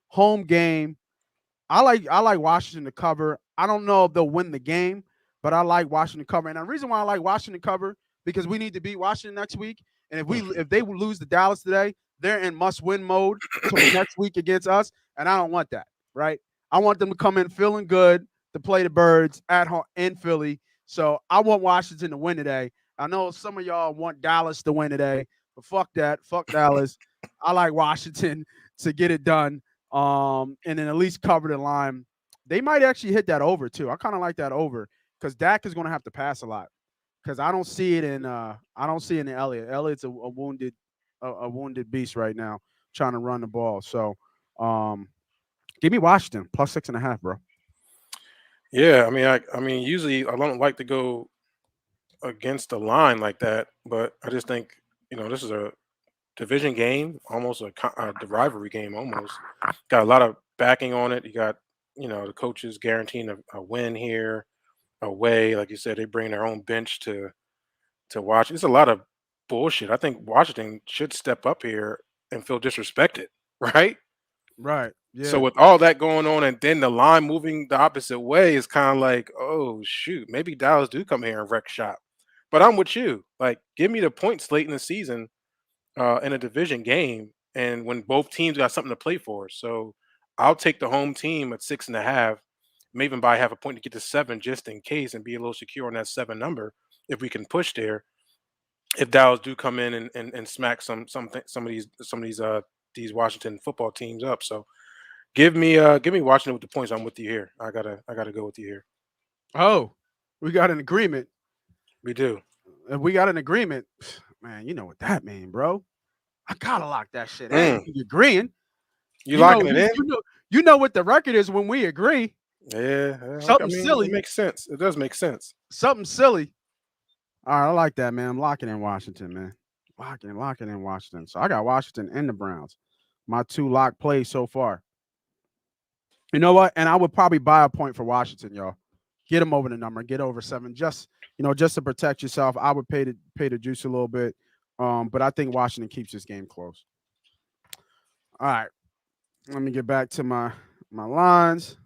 Home game. I like Washington to cover. I don't know if they'll win the game, but I like Washington to cover. And the reason why I like Washington to cover, because we need to beat Washington next week. And if they lose to Dallas today, they're in must-win mode next week against us. And I don't want that, right? I want them to come in feeling good to play the Birds at home in Philly. So I want Washington to win today. I know some of y'all want Dallas to win today, but fuck that. Fuck Dallas. I like Washington to get it done. And then at least cover the line. They might actually hit that over too. I kind of like that over because Dak is going to have to pass a lot. Because I don't see it in Elliott. Elliott's a wounded beast right now, trying to run the ball. So give me Washington plus 6.5, bro. Yeah, I mean, usually I don't like to go against the line like that, but I just think this is a division game, almost the rivalry game, almost got a lot of backing on it. You got the coaches guaranteeing a win here, away, like you said, they bring their own bench to watch. It's a lot of bullshit. I think Washington should step up here and feel disrespected, right? Right. Yeah. So with all that going on, and then the line moving the opposite way, is kind of like, oh shoot, maybe Dallas do come here and wreck shop. But I'm with you. Like, give me the points late in the season in a division game, and when both teams got something to play for. So I'll take the home team at 6.5, maybe even by half a point to get to 7 just in case, and be a little secure on that 7 number if we can push there. If Dallas do come in and smack some of these Washington football teams up. So give me Washington with the points. I'm with you here. I gotta go with you here. Oh, We got an agreement. We do. If we got an agreement, man, you know what that mean, bro. I gotta lock that shit in. Mm. We agreeing. You locking it in? You know what the record is when we agree. Yeah. I Something mean, it silly. makes sense. It does make sense. Something silly. All right, I like that, man. I'm locking in Washington, man. Locking in Washington. So I got Washington and the Browns. My two lock plays so far. You know what? And I would probably buy a point for Washington, y'all. Get them over the number. Get over 7. Just to protect yourself. I would pay the juice a little bit. But I think Washington keeps this game close. All right. Let me get back to my lines.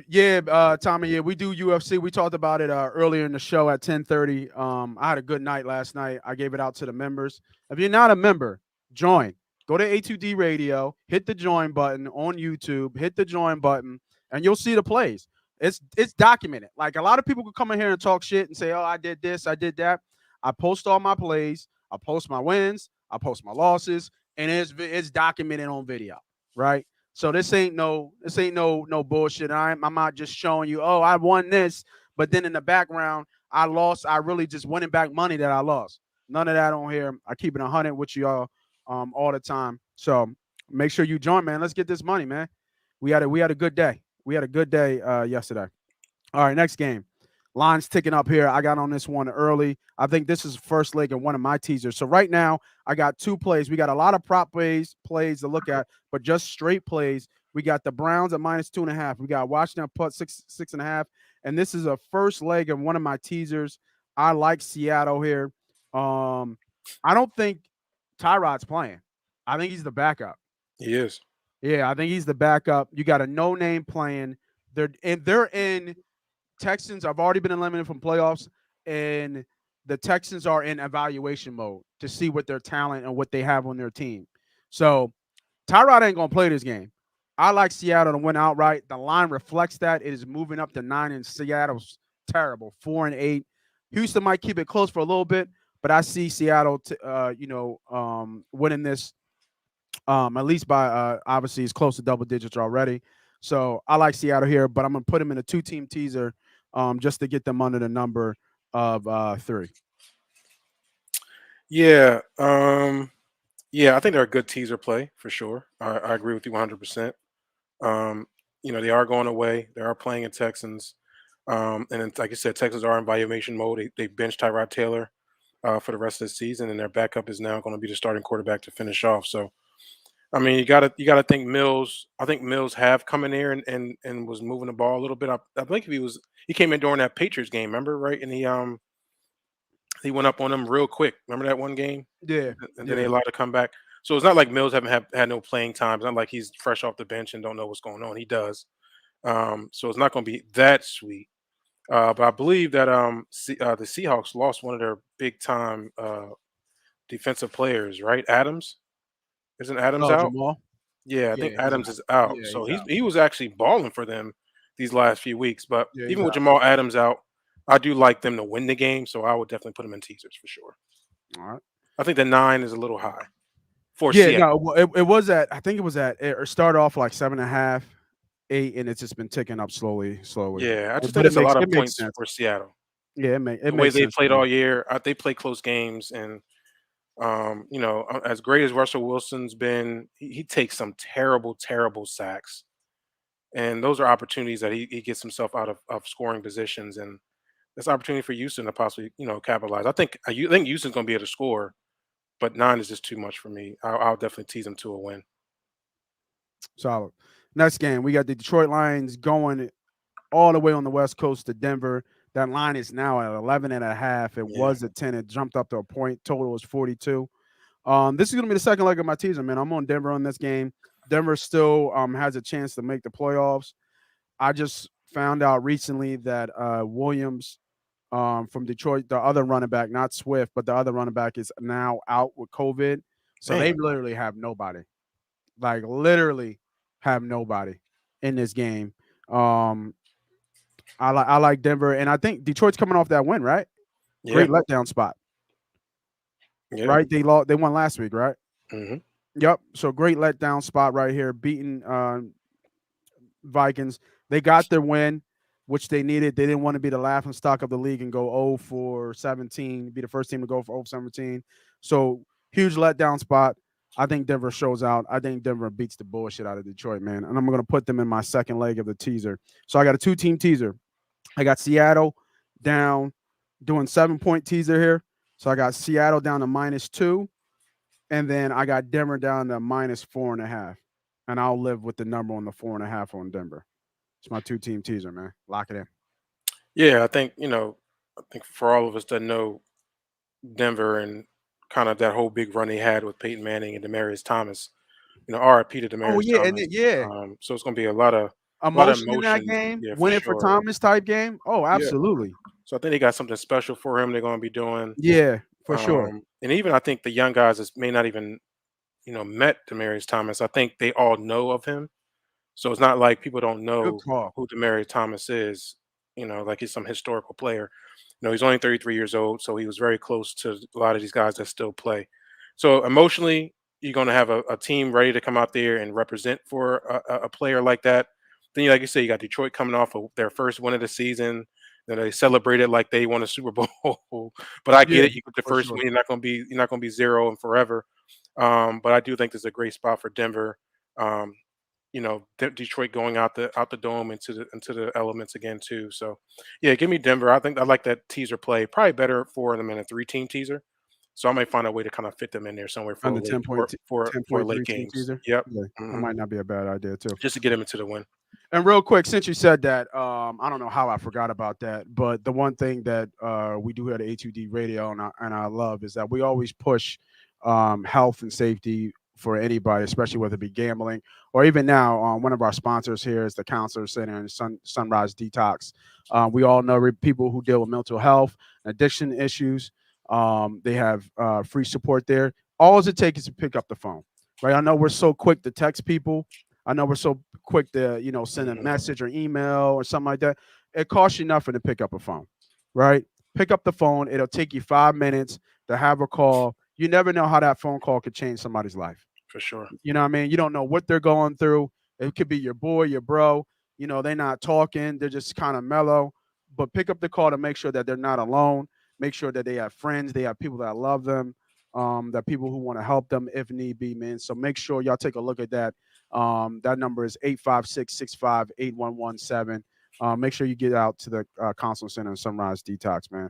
Yeah, Tommy. Yeah, we do UFC. We talked about it earlier in the show at 10:30. I had a good night last night. I gave it out to the members. If you're not a member, join. Go to A2D Radio, hit the join button on YouTube, hit the join button, and you'll see the plays. It's documented. Like a lot of people could come in here and talk shit and say, "Oh, I did this, I did that." I post all my plays. I post my wins. I post my losses, and it's documented on video, right? So this ain't no bullshit. I'm not just showing you, oh, I won this, but then in the background I lost. I really just winning back money that I lost. None of that on here. I keep it 100 with y'all all the time. So make sure you join, man. Let's get this money, man. We had a good day. We had a good day yesterday. All right, next game. Lines ticking up here. I got on this one early. I think this is first leg in one of my teasers. So right now, I got two plays. We got a lot of prop plays to look at, but just straight plays. We got the Browns at -2.5. We got Washington put 6.5. And this is a first leg of one of my teasers. I like Seattle here. I don't think Tyrod's playing. I think he's the backup. He is. Yeah, I think he's the backup. You got a no-name playing. They're in Texans. I've already been eliminated from playoffs, and the Texans are in evaluation mode to see what their talent and what they have on their team. So Tyrod ain't gonna play this game. I like Seattle to win outright. The line reflects that. It is moving up to 9, and Seattle's terrible, 4-8. Houston might keep it close for a little bit, but I see Seattle, winning this. At least by obviously it's close to double digits already. So I like Seattle here, but I'm gonna put them in a 2-team teaser, just to get them under the number of 3. Yeah. Yeah, I think they're a good teaser play for sure. I agree with you 100%. They are going away. They are playing in Texans. And then, like I said, Texans are in evaluation mode. They benched Tyrod Taylor for the rest of the season, and their backup is now going to be the starting quarterback to finish off. So, I mean, you gotta think Mills. I think Mills have come in here and was moving the ball a little bit. I think he came in during that Patriots game, remember, right? And he went up on them real quick. Remember that one game? Yeah, And then they allowed to come back. So it's not like Mills haven't had no playing time. It's not like he's fresh off the bench and don't know what's going on. He does. So it's not going to be that sweet. But I believe that the Seahawks lost one of their big time defensive players, right? Adams. Isn't Adams Oh, out? Jamal. Yeah, I Yeah, think he's Adams out. is out. Yeah, So he's out. he was actually balling for them these last few weeks. But Yeah, he's even with out. Jamal Adams out, I do like them to win the game. So I would definitely put them in teasers for sure. All right. I think the 9 is a little high for Yeah, Seattle. no, it was at. I think it was at. It started off like 7.5, 8, and it's just been ticking up slowly. Yeah, I just But think it's a lot of it makes points sense. for Seattle. Yeah, it The way makes they sense. played all year, they play close games, and as great as Russell Wilson's been, he takes some terrible, terrible sacks, and those are opportunities that he gets himself out of scoring positions, and that's opportunity for Houston to possibly capitalize. I think Houston's going to be able to score, but 9 is just too much for me. I'll definitely tease them to a win. Solid. Next game, we got the Detroit Lions going all the way on the West Coast to Denver. That line is now at 11.5. It was at 10. It jumped up to a point. Total is 42. This is going to be the second leg of my teaser, man. I'm on Denver on this game. Denver still has a chance to make the playoffs. I just found out recently that Williams from Detroit, the other running back, not Swift, but the other running back is now out with COVID. So they literally have nobody. Like literally have nobody in this game. I like Denver, and I think Detroit's coming off that win, right? Yeah. Great letdown spot. Yeah. Right? They won last week, right? Mm-hmm. Yep. So great letdown spot right here, beating Vikings. They got their win, which they needed. They didn't want to be the laughing stock of the league and go 0 for 17, be the first team to go for 0 for 17. So huge letdown spot. I think Denver shows out. I think Denver beats the bullshit out of Detroit, man. And I'm going to put them in my second leg of the teaser. So I got a 2-team teaser. I got Seattle down, doing 7-point teaser here. So I got Seattle down to -2. And then I got Denver down to -4.5. And I'll live with the number on the 4.5 on Denver. It's my 2-team teaser, man. Lock it in. Yeah, I think for all of us that know Denver and kind of that whole big run they had with Peyton Manning and Demaryius Thomas, RIP to Oh Demaryius yeah, and Thomas. yeah, So it's going to be a lot of emotion in that emotion. game, Yeah, for win it for sure. Thomas type game. Oh, Yeah. absolutely. So I think they got something special for him. They're going to be doing. Yeah, for sure. And even I think the young guys that may not even met Demaryius Thomas. I think they all know of him. So it's not like people don't Good know call. who Demaryius Thomas is. Like he's some historical player. He's only 33 years old, so he was very close to a lot of these guys that still play. So emotionally, you're going to have a team ready to come out there and represent for a player like that. Then, like you say, you got Detroit coming off of their first win of the season. Then they celebrated like they won a Super Bowl. But I get Yeah, it. You get the for first sure. win. You're not going to be zero and forever. But I do think this is a great spot for Denver. Um, Detroit going out the dome into the elements again too. So yeah, give me Denver. I think I like that teaser play. Probably better for them in a 3-team teaser. So I might find a way to kind of fit them in there somewhere On for the a late 10 point, for late 10.3 team games. teaser. Yep. Yeah, that hmm might not be a bad idea too. Just to get them into the win. And real quick, since you said that, I don't know how I forgot about that, but the one thing that we do here at A2D Radio and I love is that we always push health and safety for anybody, especially whether it be gambling or even now. One of our sponsors here is the Counselor Center and Sunrise Detox. We all know people who deal with mental health, addiction issues. They have free support there. All it takes is to pick up the phone, right? I know we're so quick to text people. I know we're so quick to, send a hmm message or email or something like that. It costs you nothing to pick up a phone, right? Pick up the phone. It'll take you 5 minutes to have a call. You never know how that phone call could change somebody's life. For sure. You know what I mean? You don't know what they're going through. It could be your boy, your bro. They're not talking. They're just kind of mellow. But pick up the call to make sure that they're not alone. Make sure that they have friends. They have people that love them. That people who want to help them if need be, man. So make sure y'all take a look at that. That number is 856-658-1117. Make sure you get out to the Council Center and Sunrise Detox, man.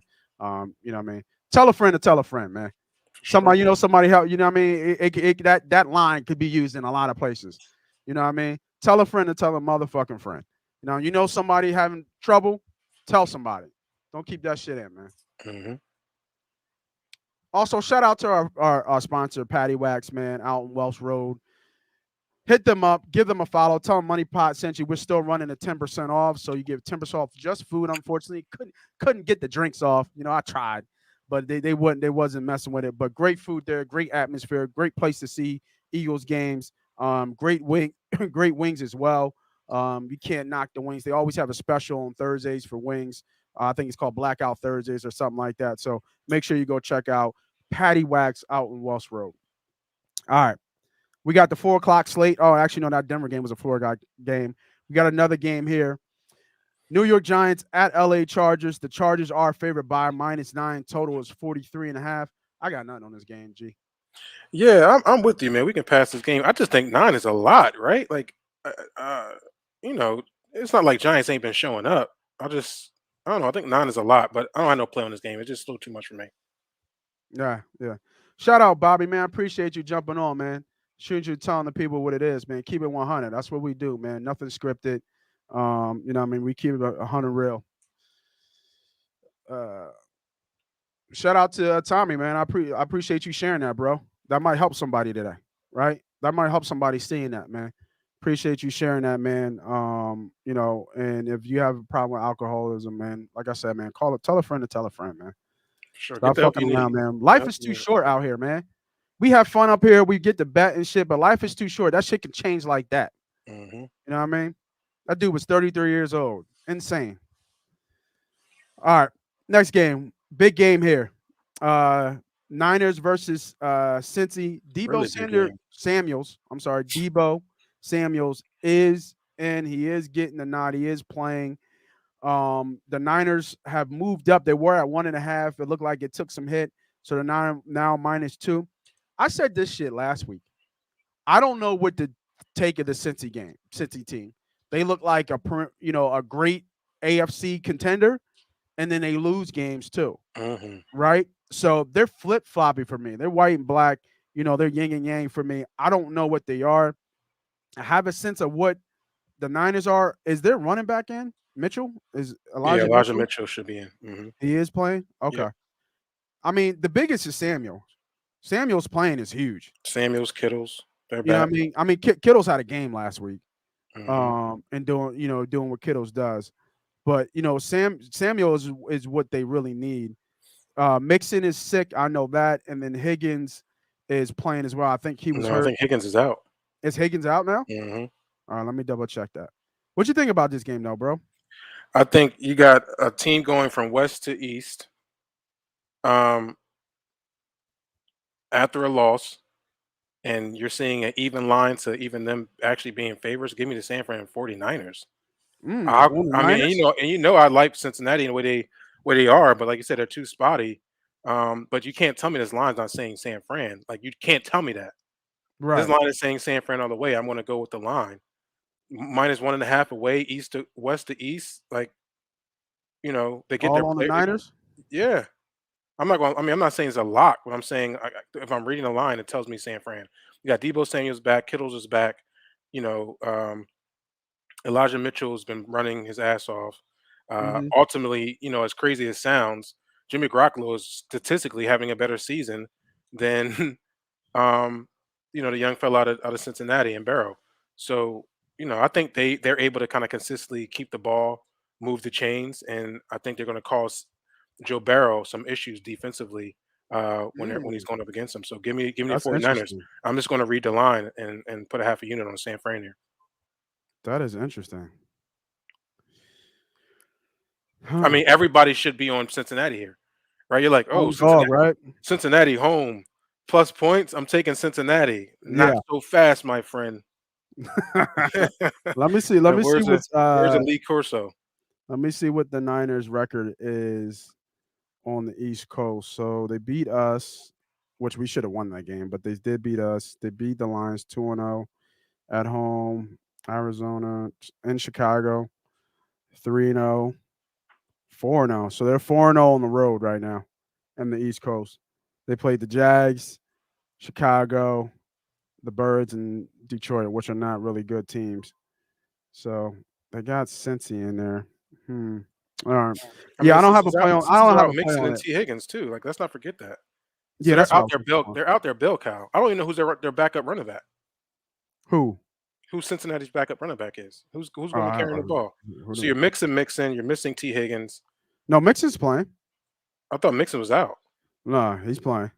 You know what I mean? Tell a friend to tell a friend, man. For sure. Somebody help. You know what I mean? That line could be used in a lot of places. You know what I mean? Tell a friend to tell a motherfucking friend. Somebody having trouble. Tell somebody. Don't keep that shit in, man. hmm Also, shout out to our sponsor, Patty Wax, man, out in Welsh Road. Hit them up, give them a follow. Tell them MoneyPot sent you. We're still running a 10% off, so you get 10% off just food. Unfortunately, couldn't get the drinks off. I tried, but they wasn't messing with it. But great food there, great atmosphere, great place to see Eagles games. Great great wings as well. You can't knock the wings. They always have a special on Thursdays for wings. I think it's called Blackout Thursdays or something like that. So make sure you go check out Patty Wax out in Welsh Road. All right. We got the 4 o'clock slate. Oh, actually, no, that Denver game was a 4 o'clock game. We got another game here. New York Giants at LA Chargers. The Chargers are favored by -9. Total is 43.5. I got nothing on this game, G. Yeah, I'm with you, man. We can pass this game. I just think 9 is a lot, right? Like, uh, you know, it's not like Giants ain't been showing up. I don't know. I think 9 is a lot, but I don't have no play on this game. It's just a little too much for me. Yeah, yeah. Shout out, Bobby, man. I appreciate you jumping on, man. Shouldn't you telling the people what it is, man? Keep it 100. That's what we do, man. Nothing scripted. What I mean? We keep it 100 real. Uh, Shout out to Tommy, man. I appreciate you sharing that, bro. That might help somebody today, right? That might help somebody seeing that, man. Appreciate you sharing that, man. And if you have a problem with alcoholism, man, like I said, man, call it, tell a friend to tell a friend, man. Sure. Get Stop the help fucking you around, need. man. The Life help is you too need. short out here, man. We have fun up here. We get to bet and shit, but life is too short. That shit can change like that. hmm You know what I mean? That dude was 33 years old. Insane. All right. Next game. Big game here. Niners versus Cincy. Really big game. Samuels. I'm sorry. Debo Samuels is in. He is getting the nod. He is playing. The Niners have moved up. They were at 1.5. It looked like it took some hit. So they're now -2. I said this shit last week. I don't know what to take of the Cincy team. They look like a great AFC contender, and then they lose games too, Mm-hmm. right? So they're flip floppy for me. They're white and black. They're yin and yang for me. I don't know what they are. I have a sense of what the Niners are. Is their running back in Mitchell? Is Yeah, Elijah Elijah Mitchell? Mitchell should be in. Mm-hmm. He is playing. Yep. Okay. I mean, the biggest is Samuel. Samuel's playing is huge. Samuels, Kittles, they're You know what back. I mean? Kittle's had a game last week. Mm-hmm. And doing what Kittles does. But Samuel is what they really need. Mixon is sick, I know that, and then Higgins is playing as well. I think he was No, I hurt. think Higgins is out. Is Higgins out now? Mm-hmm. All right, let me double check that. What you think about this game, though, bro? I think you got a team going from west to east after a loss, and you're seeing an even line to even them actually being favorites. Give me the San Fran 49ers. On the I mean, Niners? I like Cincinnati and where they are, but like you said, they're too spotty. But you can't tell me this line's not saying San Fran. Like you can't tell me that. This Right. line is saying San Fran all the way. I'm going to go with the line. -1.5 away, east to west to east. Like, they get their All on the play. Niners? Yeah. I'm not saying it's a lock, but I'm saying if I'm reading the line, it tells me San Fran. You got Debo Samuel's back, Kittles is back. You know, Elijah Mitchell has been running his ass off. Mhm. Ultimately, as crazy as it sounds, Jimmy Garoppolo is statistically having a better season than the young fella out of Cincinnati and Barrow. So, I think they're able to kind of consistently keep the ball, move the chains, and I think they're going to cause Joe Barrow some issues defensively when he's Mm, going up against them. So give me the that's 49ers. interesting. I'm just going to read the line and put a half a unit on San Fran here. That is interesting. I Huh. mean, everybody should be on Cincinnati here, right? You're like, oh, Home dog, right? Cincinnati home plus points. I'm taking Cincinnati. Not Yeah. so fast, my friend. Let me see. Let me see Where's the Lee Corso? let me see what the Niners record is on the East Coast. So they beat us, which we should have won that game, but they did beat us. They beat the Lions 2-0 at home, Arizona in Chicago, 3-0, 4-0. So they're 4-0 on the road right now in the East Coast. They played the Jags, Chicago, the Birds, and Detroit, which are not really good teams. So they got Cincy in there. All right. I Yeah, mean, I don't have a play on. I Cincinnati's don't have out a play Mixon on and it. T Higgins too. Like, let's not forget that. So Yeah, that's they're what I out was there, thinking Bill. on. They're out there, Bill Cow. I don't even know who's their backup running back. Who? Who Cincinnati's backup running back is? Who's going to be I carrying the ball? who So do- you're Mixon. You're missing T Higgins. No, Mixon's playing. I thought Mixon was out. No, he's playing.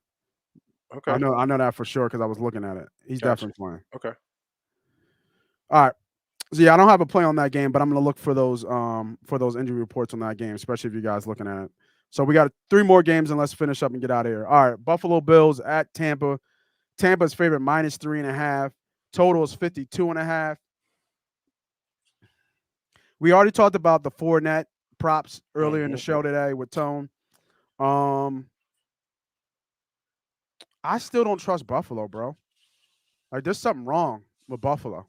I Okay, know. I know that for sure because I was looking at it. He's gotcha. definitely playing. Okay. All right. So yeah, I don't have a play on that game, but I'm gonna look for those injury reports on that game, especially if you guys looking at it. So we got 3 more games and let's finish up and get out of here. All right, Buffalo Bills at Tampa. Tampa's favorite -3.5. Total is 52.5. We already talked about the Fournette props earlier in the show today with Tone. I still don't trust Buffalo, bro. Like there's something wrong with Buffalo.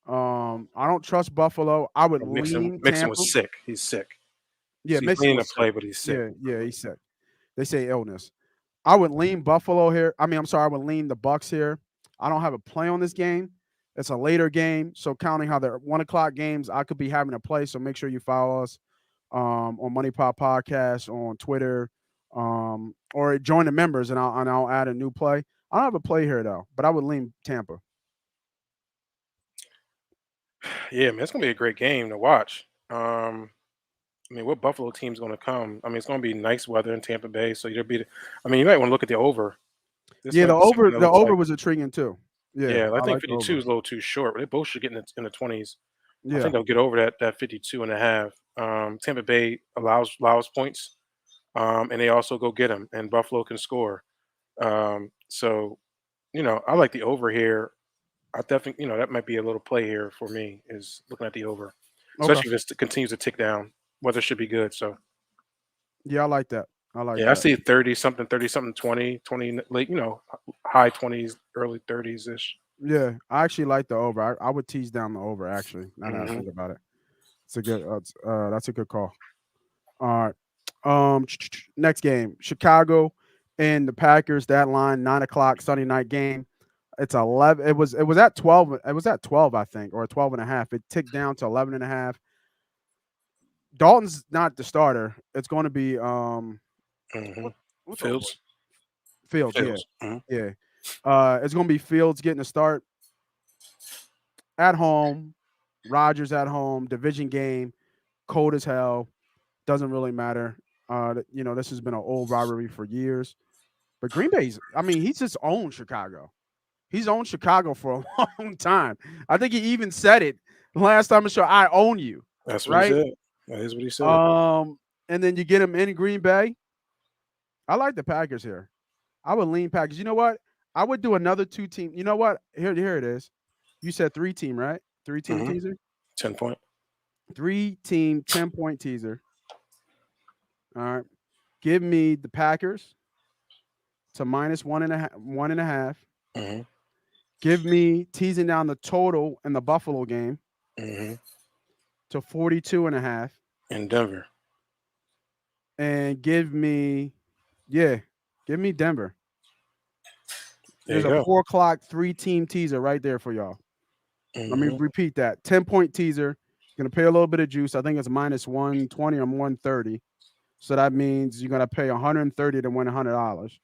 I don't trust Buffalo. I would lean Mixon Tampa. was sick. He's sick. Yeah, So he's Mixon leaning to was sick. play, but he's sick. Yeah, he's sick. They say illness. I would lean Buffalo here. I mean, I'm sorry, I would lean the Bucks here. I don't have a play on this game. It's a later game, so counting how they're 1:00 games, I could be having a play. So make sure you follow us on MoneyPot Podcast on Twitter, or join the members, and I'll add a new play. I don't have a play here though, but I would lean Tampa. Yeah, man, it's gonna be a great game to watch. I mean, what Buffalo team's going to come? I mean, it's going to be nice weather in Tampa Bay, so you'll be. I mean, you might want to look at the over. This Yeah, might the be something over that the looks over like. was intriguing too. Yeah, Yeah, I I think like the 52 over. is a little too short. They both should get in the 20s. I Yeah. think they'll get over that 52 and a half. Tampa Bay allows points, and they also go get them, and Buffalo can score. So, I like the over here. I definitely, that might be a little play here for me is looking at the over, Okay. especially if it continues to tick down. Weather should be good. So Yeah, I like that. I like yeah, I that. see 30 something, 20, late, high 20s, early 30s ish. Yeah, I actually like the over. I would tease down the over actually. Now that I Hmm. think about it, it's a good. That's a good call. All right. Next game, Chicago and the Packers. That line 9 o'clock Sunday night game. It's 11. It was at 12. It was at 12, I think, or 12 and a half. It ticked down to 11 and a half. Dalton's not the starter. It's going to be Hmm. what's the old boy? Fields, Fields. Yeah, Fields. Hmm. yeah. It's going to be Fields getting a start at home. Rodgers at home. Division game. Cold as hell. Doesn't really matter. This has been an old rivalry for years. But Green Bay's, I mean, he's just owned Chicago. He's owned Chicago for a long time. I think he even said it last time I saw I own you, That's what he right? said. That is what he said. And then you get him in Green Bay. I like the Packers here. I would lean Packers. You know what? I would do another 2-team. You know what? Here it is. You said 3-team, right? 3-team Hmm. teaser. 10 point. 3-team 10-point teaser. All right. Give me the Packers to minus 1.5. 1.5. Hmm. Give me teasing down the total in the Buffalo game Hmm. to 42.5. In Denver. And give me Denver. There There's you a go. 4 o'clock 3-team teaser right there for y'all. Let me Hmm. repeat that. 10-point teaser. Gonna pay a little bit of juice. I think it's minus 120 or 130. So that means you're gonna pay 130 to win $100.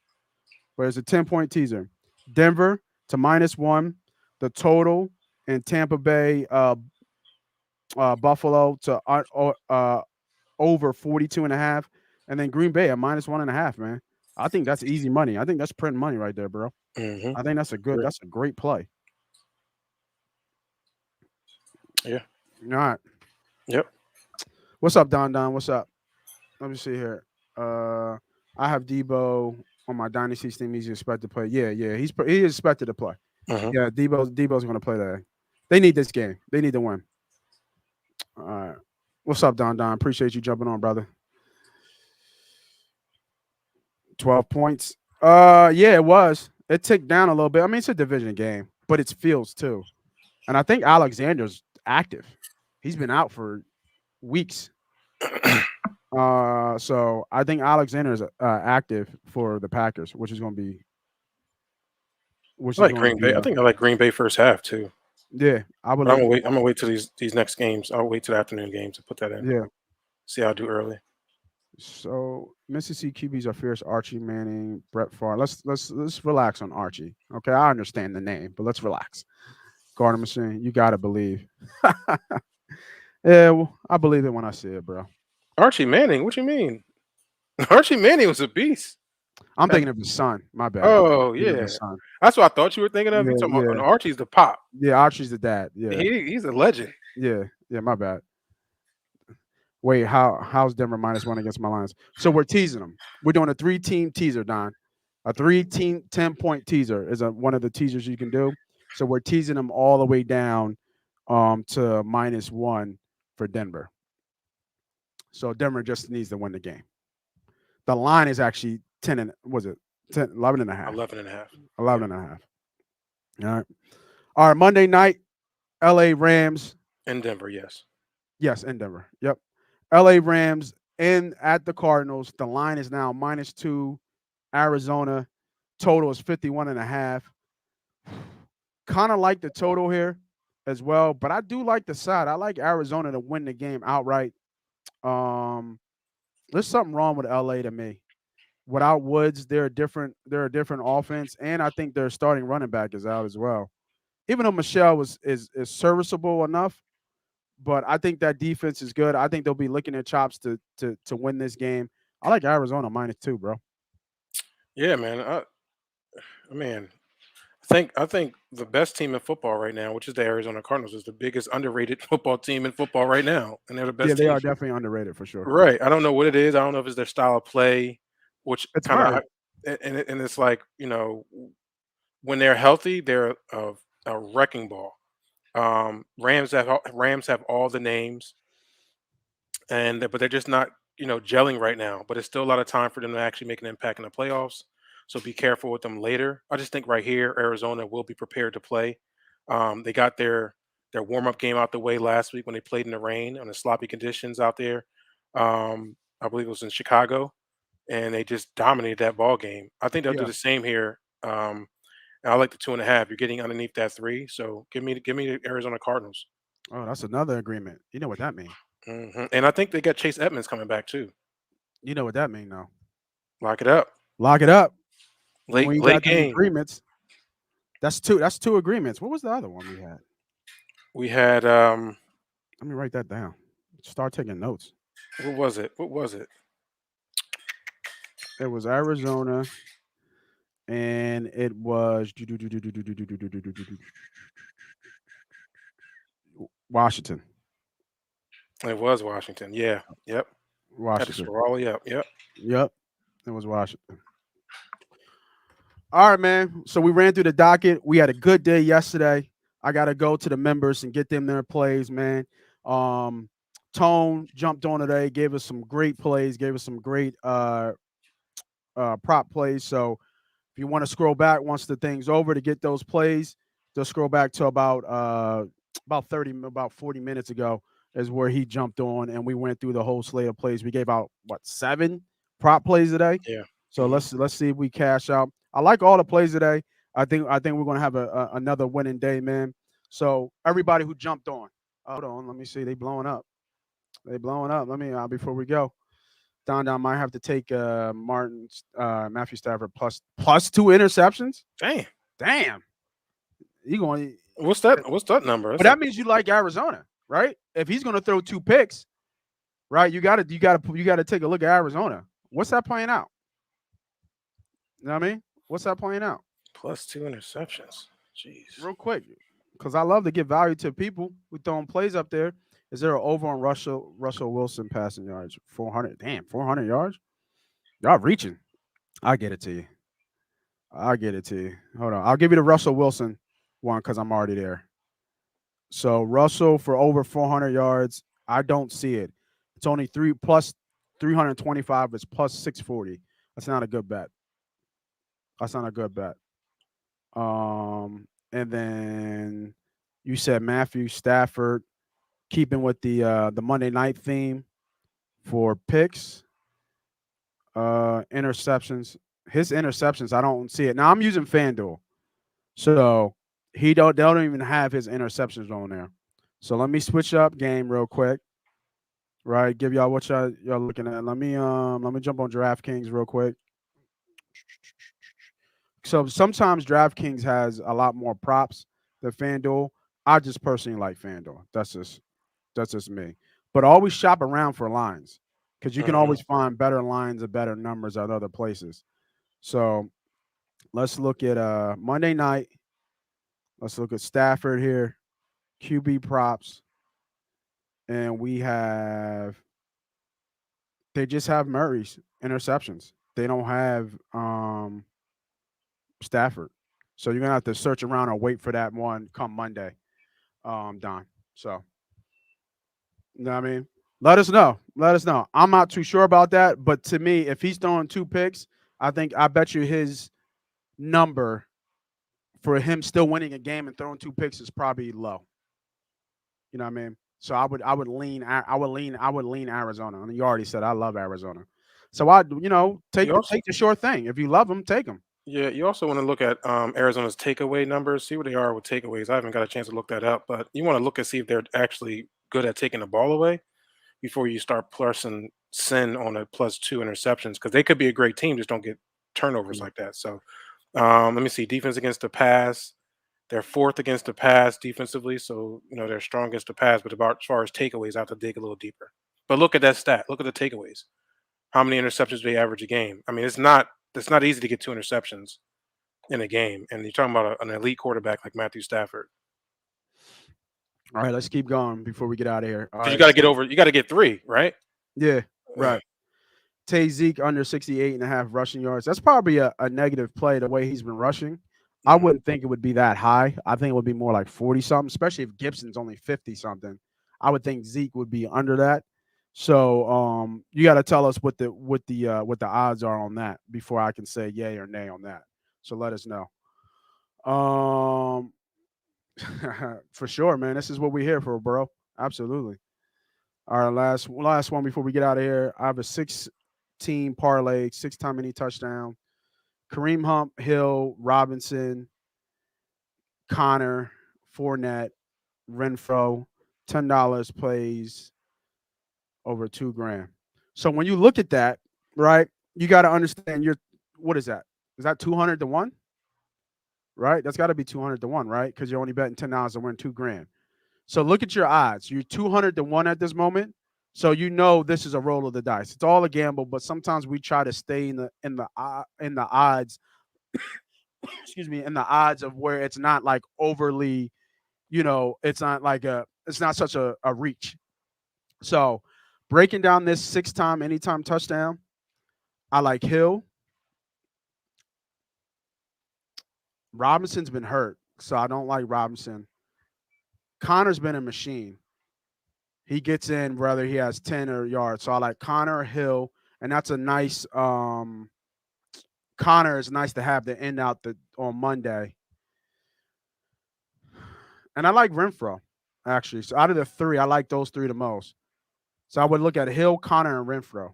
But it's a 10-point teaser. Denver to minus 1, the total in Tampa Bay, Buffalo to over 42.5, and then Green Bay at minus 1.5, man. I think that's easy money. I think that's print money right there, bro. Hmm. I think that's a great play. Yeah. All right. Yep. What's up, Don Don? What's up? Let me see here. I have Debo on my dynasty team. He's expected to play. Yeah. He is expected to play. Hmm. Yeah, Debo's going to play today. They need this game. They need to win. All right. What's up, Don Don? Appreciate you jumping on, brother. 12 points. Yeah, it was. It ticked down a little bit. I mean, it's a division game, but it's Fields too. And I think Alexander's active. He's been out for weeks. So I think Alexander is active for the Packers, which is going to be, I like Green Bay. I think I like Green Bay first half too. yeah. I would But I'm like, gonna wait. I'm gonna wait till these next games. I'll wait till the afternoon games to put that in. yeah. See how I do early. So Mississippi QBs are fierce. Archie Manning, Brett Favre. Let's relax on Archie. Okay, I understand the name, but let's relax. Gardner Machine, you gotta believe. Yeah, well, I believe it when I see it, bro. Archie Manning. What you mean? Archie Manning was a beast. I'm thinking of his son. My bad. Oh Thinking of yeah, his son. that's what I thought you were thinking of. You Yeah, talking about yeah, Archie's the pop. yeah. Archie's the dad. Yeah, He's a legend. yeah. My bad. Wait, how's Denver minus 1 against my Lions? So we're teasing them. We're doing a 3-team teaser, Don. A 3-team 10-point teaser is one of the teasers you can do. So we're teasing them all the way down to minus 1 for Denver. So Denver just needs to win the game. The line is actually 10 and was it 10, 11 and a half. 11 and a half. 11 and a half. All right. All right. Monday night, LA Rams. In Denver, yes. Yes, in Denver. Yep. LA Rams in at the Cardinals. The line is now -2. Arizona. Total is 51.5. Kind of like the total here as well, but I do like the side. I like Arizona to win the game outright. There's something wrong with LA to me. Without Woods, they're a different offense, and I think their starting running back is out as well. Even though Michelle is serviceable enough, but I think that defense is good. I think they'll be licking their chops to win this game. I like Arizona -2, bro. Yeah, man. I think the best team in football right now, which is the Arizona Cardinals, is the biggest underrated football team in football right now, and they're the Yeah, best they team. are definitely underrated for sure. Right. I don't know what it is. I don't know if it's their style of play, which It's kind hard. of, and it's like when they're healthy, they're a a wrecking ball. Rams have all the names, but they're just not gelling right now. But it's still a lot of time for them to actually make an impact in the playoffs. So be careful with them later. I just think right here, Arizona will be prepared to play. They got their warm up game out the way last week when they played in the rain on the sloppy conditions out there. I believe it was in Chicago, and they just dominated that ball game. I think they'll do Yeah. the same here. And I like the 2.5. You're getting underneath that 3, so give me the Arizona Cardinals. Oh, that's another agreement. You know what that means. And I think they got Chase Edmonds coming back too. You know what that means now. Lock it up. Lock it up. Late We late got these game. agreements. That's two. That's two agreements. What was the other one we had? We had Let me write that down. Start taking notes. what was it? What was it? It was Arizona, and it was Washington. It was Washington. Yeah. Yep. Had to Washington. scroll you up. Yep. Yep. It was Washington. All right, man. So we ran through the docket. We had a good day yesterday. I got to go to the members and get them their plays, man. Tone jumped on today, gave us some great plays, gave us some great prop plays. So if you want to scroll back once the thing's over to get those plays, just scroll back to about 40 minutes ago is where he jumped on and we went through the whole slate of plays. We gave out 7 prop plays today. Yeah. So let's see if we cash out. I like all the plays today. I think we're gonna have another winning day, man. So everybody who jumped on, hold on, let me see. They blowing up. Let me before we go. Don might have to take Matthew Stafford plus 2 interceptions. Damn. You going? What's that number? But that means you like Arizona, right? If he's gonna throw 2 picks, right? You gotta take a look at Arizona. What's that playing out? You know what I mean? What's that playing out? Plus 2 interceptions. Jeez. Real quick, because I love to give value to people who throwing plays up there. Is there an over on Russell Wilson passing yards? 400. Damn, 400 yards? Y'all reaching. I'll get it to you. Hold on. I'll give you the Russell Wilson one because I'm already there. So Russell for over 400 yards. I don't see it. It's only 3 plus 325. It's plus 640. That's not a good bet. And then you said Matthew Stafford, keeping with the Monday night theme for picks, interceptions. His interceptions, I don't see it. Now I'm using FanDuel, so they don't even have his interceptions on there. So let me switch up game real quick. Right, give y'all what y'all looking at. Let me jump on DraftKings real quick. So sometimes DraftKings has a lot more props than FanDuel. I just personally like FanDuel. That's just me. But always shop around for lines because you can always find better lines and better numbers at other places. So let's look at Monday night. Let's look at Stafford here, QB props, and they just have Murray's interceptions. They don't have Stafford. So you're gonna have to search around or wait for that one come Monday, Don. So you know what I mean? Let us know. I'm not too sure about that, but to me, if he's throwing 2 picks, I bet you his number for him still winning a game and throwing 2 picks is probably low. You know what I mean? So I would lean Arizona. And you already said I love Arizona. So take the sure thing. If you love them, take them. Yeah, you also want to look at Arizona's takeaway numbers, see what they are with takeaways. I haven't got a chance to look that up, but you want to look and see if they're actually good at taking the ball away before you start pressing sin on a plus 2 interceptions because they could be a great team, just don't get turnovers like that. So let me see. Defense against the pass. They're 4th against the pass defensively, so they're strong against the pass. But as far as takeaways, I have to dig a little deeper. But look at that stat. Look at the takeaways. How many interceptions do they average a game? I mean, it's not easy to get 2 interceptions in a game, and you're talking about an elite quarterback like Matthew Stafford. All right, let's keep going before we get out of here. You got to get over. You got to get 3, right? Yeah, right. Zeke under 68.5 rushing yards. That's probably a negative play the way he's been rushing. I wouldn't think it would be that high. I think it would be more like 40 something, especially if Gibson's only 50 something. I would think Zeke would be under that. So you got to tell us what the odds are on that before I can say yay or nay on that. So let us know. For sure, man. This is what we're here for, bro. Absolutely. All right, last one before we get out of here. I have a 6-team parlay, 6-time any touchdown. Kareem Hunt, Hill, Robinson, Connor, Fournette, Renfro, $10 plays over $2,000. So when you look at that, right, you got to understand what is that? Is that 200 to 1? Right? That's got to be 200 to 1, right? Because you're only betting $10 to win $2,000. So look at your odds. You're 200 to 1 at this moment. So you know this is a roll of the dice. It's all a gamble, but sometimes we try to stay in the odds. Excuse me, in the odds of where it's not like overly, it's not such a reach. So breaking down this 6-time anytime touchdown, I like Hill. Robinson's been hurt, so I don't like Robinson. Connor's been a machine. He gets in whether he has 10 or yards. So I like Connor, Hill, and that's a nice Connor is nice to have to end out on Monday. And I like Renfro, actually. So out of the 3, I like those 3 the most. So I would look at Hill, Connor, and Renfro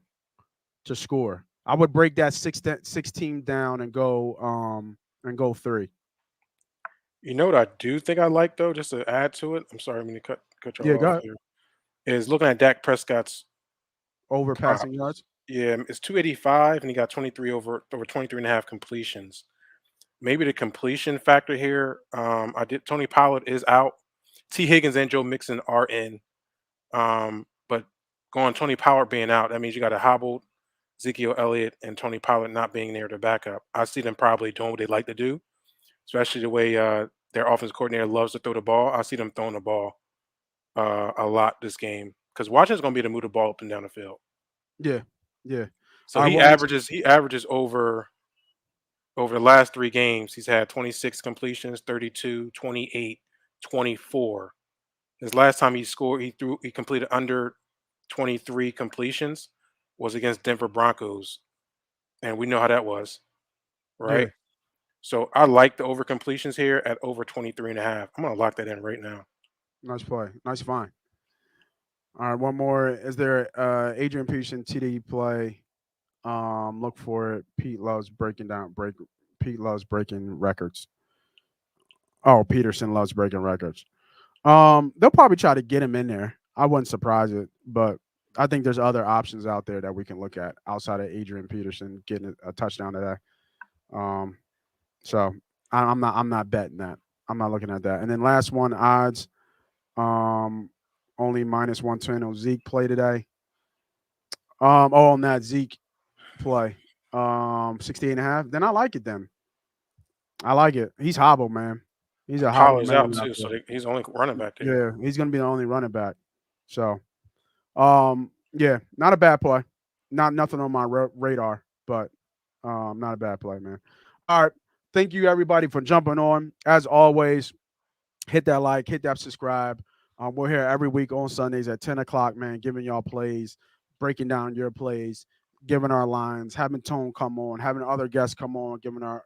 to score. I would break that 6 team down and go 3. You know what I do think I like, though, just to add to it? I'm sorry, I'm going to cut you off here. Is looking at Dak Prescott's over passing yards. Yeah, it's 285, and he got 23 over 23 and a half completions. Maybe the completion factor here. Tony Pollard is out. T. Higgins and Joe Mixon are in. But going Tony Pollard being out, that means you got a hobbled Ezekiel Elliott and Tony Pollard not being there to back up. I see them probably doing what they like to do, especially the way their offensive coordinator loves to throw the ball. I see them throwing the ball a lot this game because Washington's going to be able to move the ball up and down the field. Yeah. So he averages over the last 3 games. He's had 26 completions, 32, 28, 24. His last time he completed under 23 completions was against Denver Broncos, and we know how that was, right? Yeah. So I like the over completions here at over 23.5. I'm going to lock that in right now. Nice play. Nice find. All right, one more. Is there Adrian Peterson TD play? Look for it. Pete loves breaking records. Oh, Peterson loves breaking records. They'll probably try to get him in there. I wouldn't surprise it, but I think there's other options out there that we can look at outside of Adrian Peterson getting a touchdown today. So I'm not betting that. I'm not looking at that. And then last one, odds. Only -110 on Zeke play today. On that Zeke play. 68.5. Then I like it then. I like it. He's hobbled, man. He's a hobbled man. Out too, so he's the only running back there. Yeah, he's gonna be the only running back. So yeah, not a bad play. Nothing on my radar, but not a bad play, man. All right. Thank you everybody for jumping on. As always, hit that like, hit that subscribe. We're here every week on Sundays at 10 o'clock, man, giving y'all plays, breaking down your plays, giving our lines, having Tone come on, having other guests come on, giving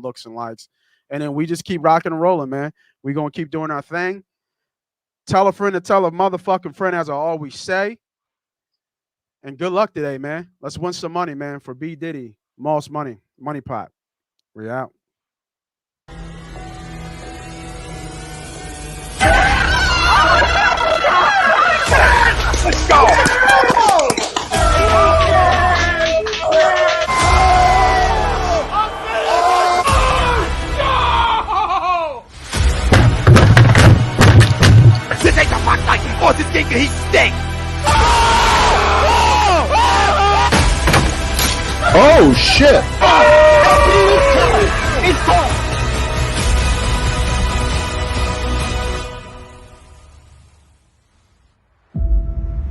looks and likes. And then we just keep rocking and rolling, man. We're going to keep doing our thing. Tell a friend to tell a motherfucking friend, as I always say. And good luck today, man. Let's win some money, man, for B. Diddy, Moss Money, MoneyPot. We out. Let's go! This ain't the fuck like oh, this game he stinks! Oh shit!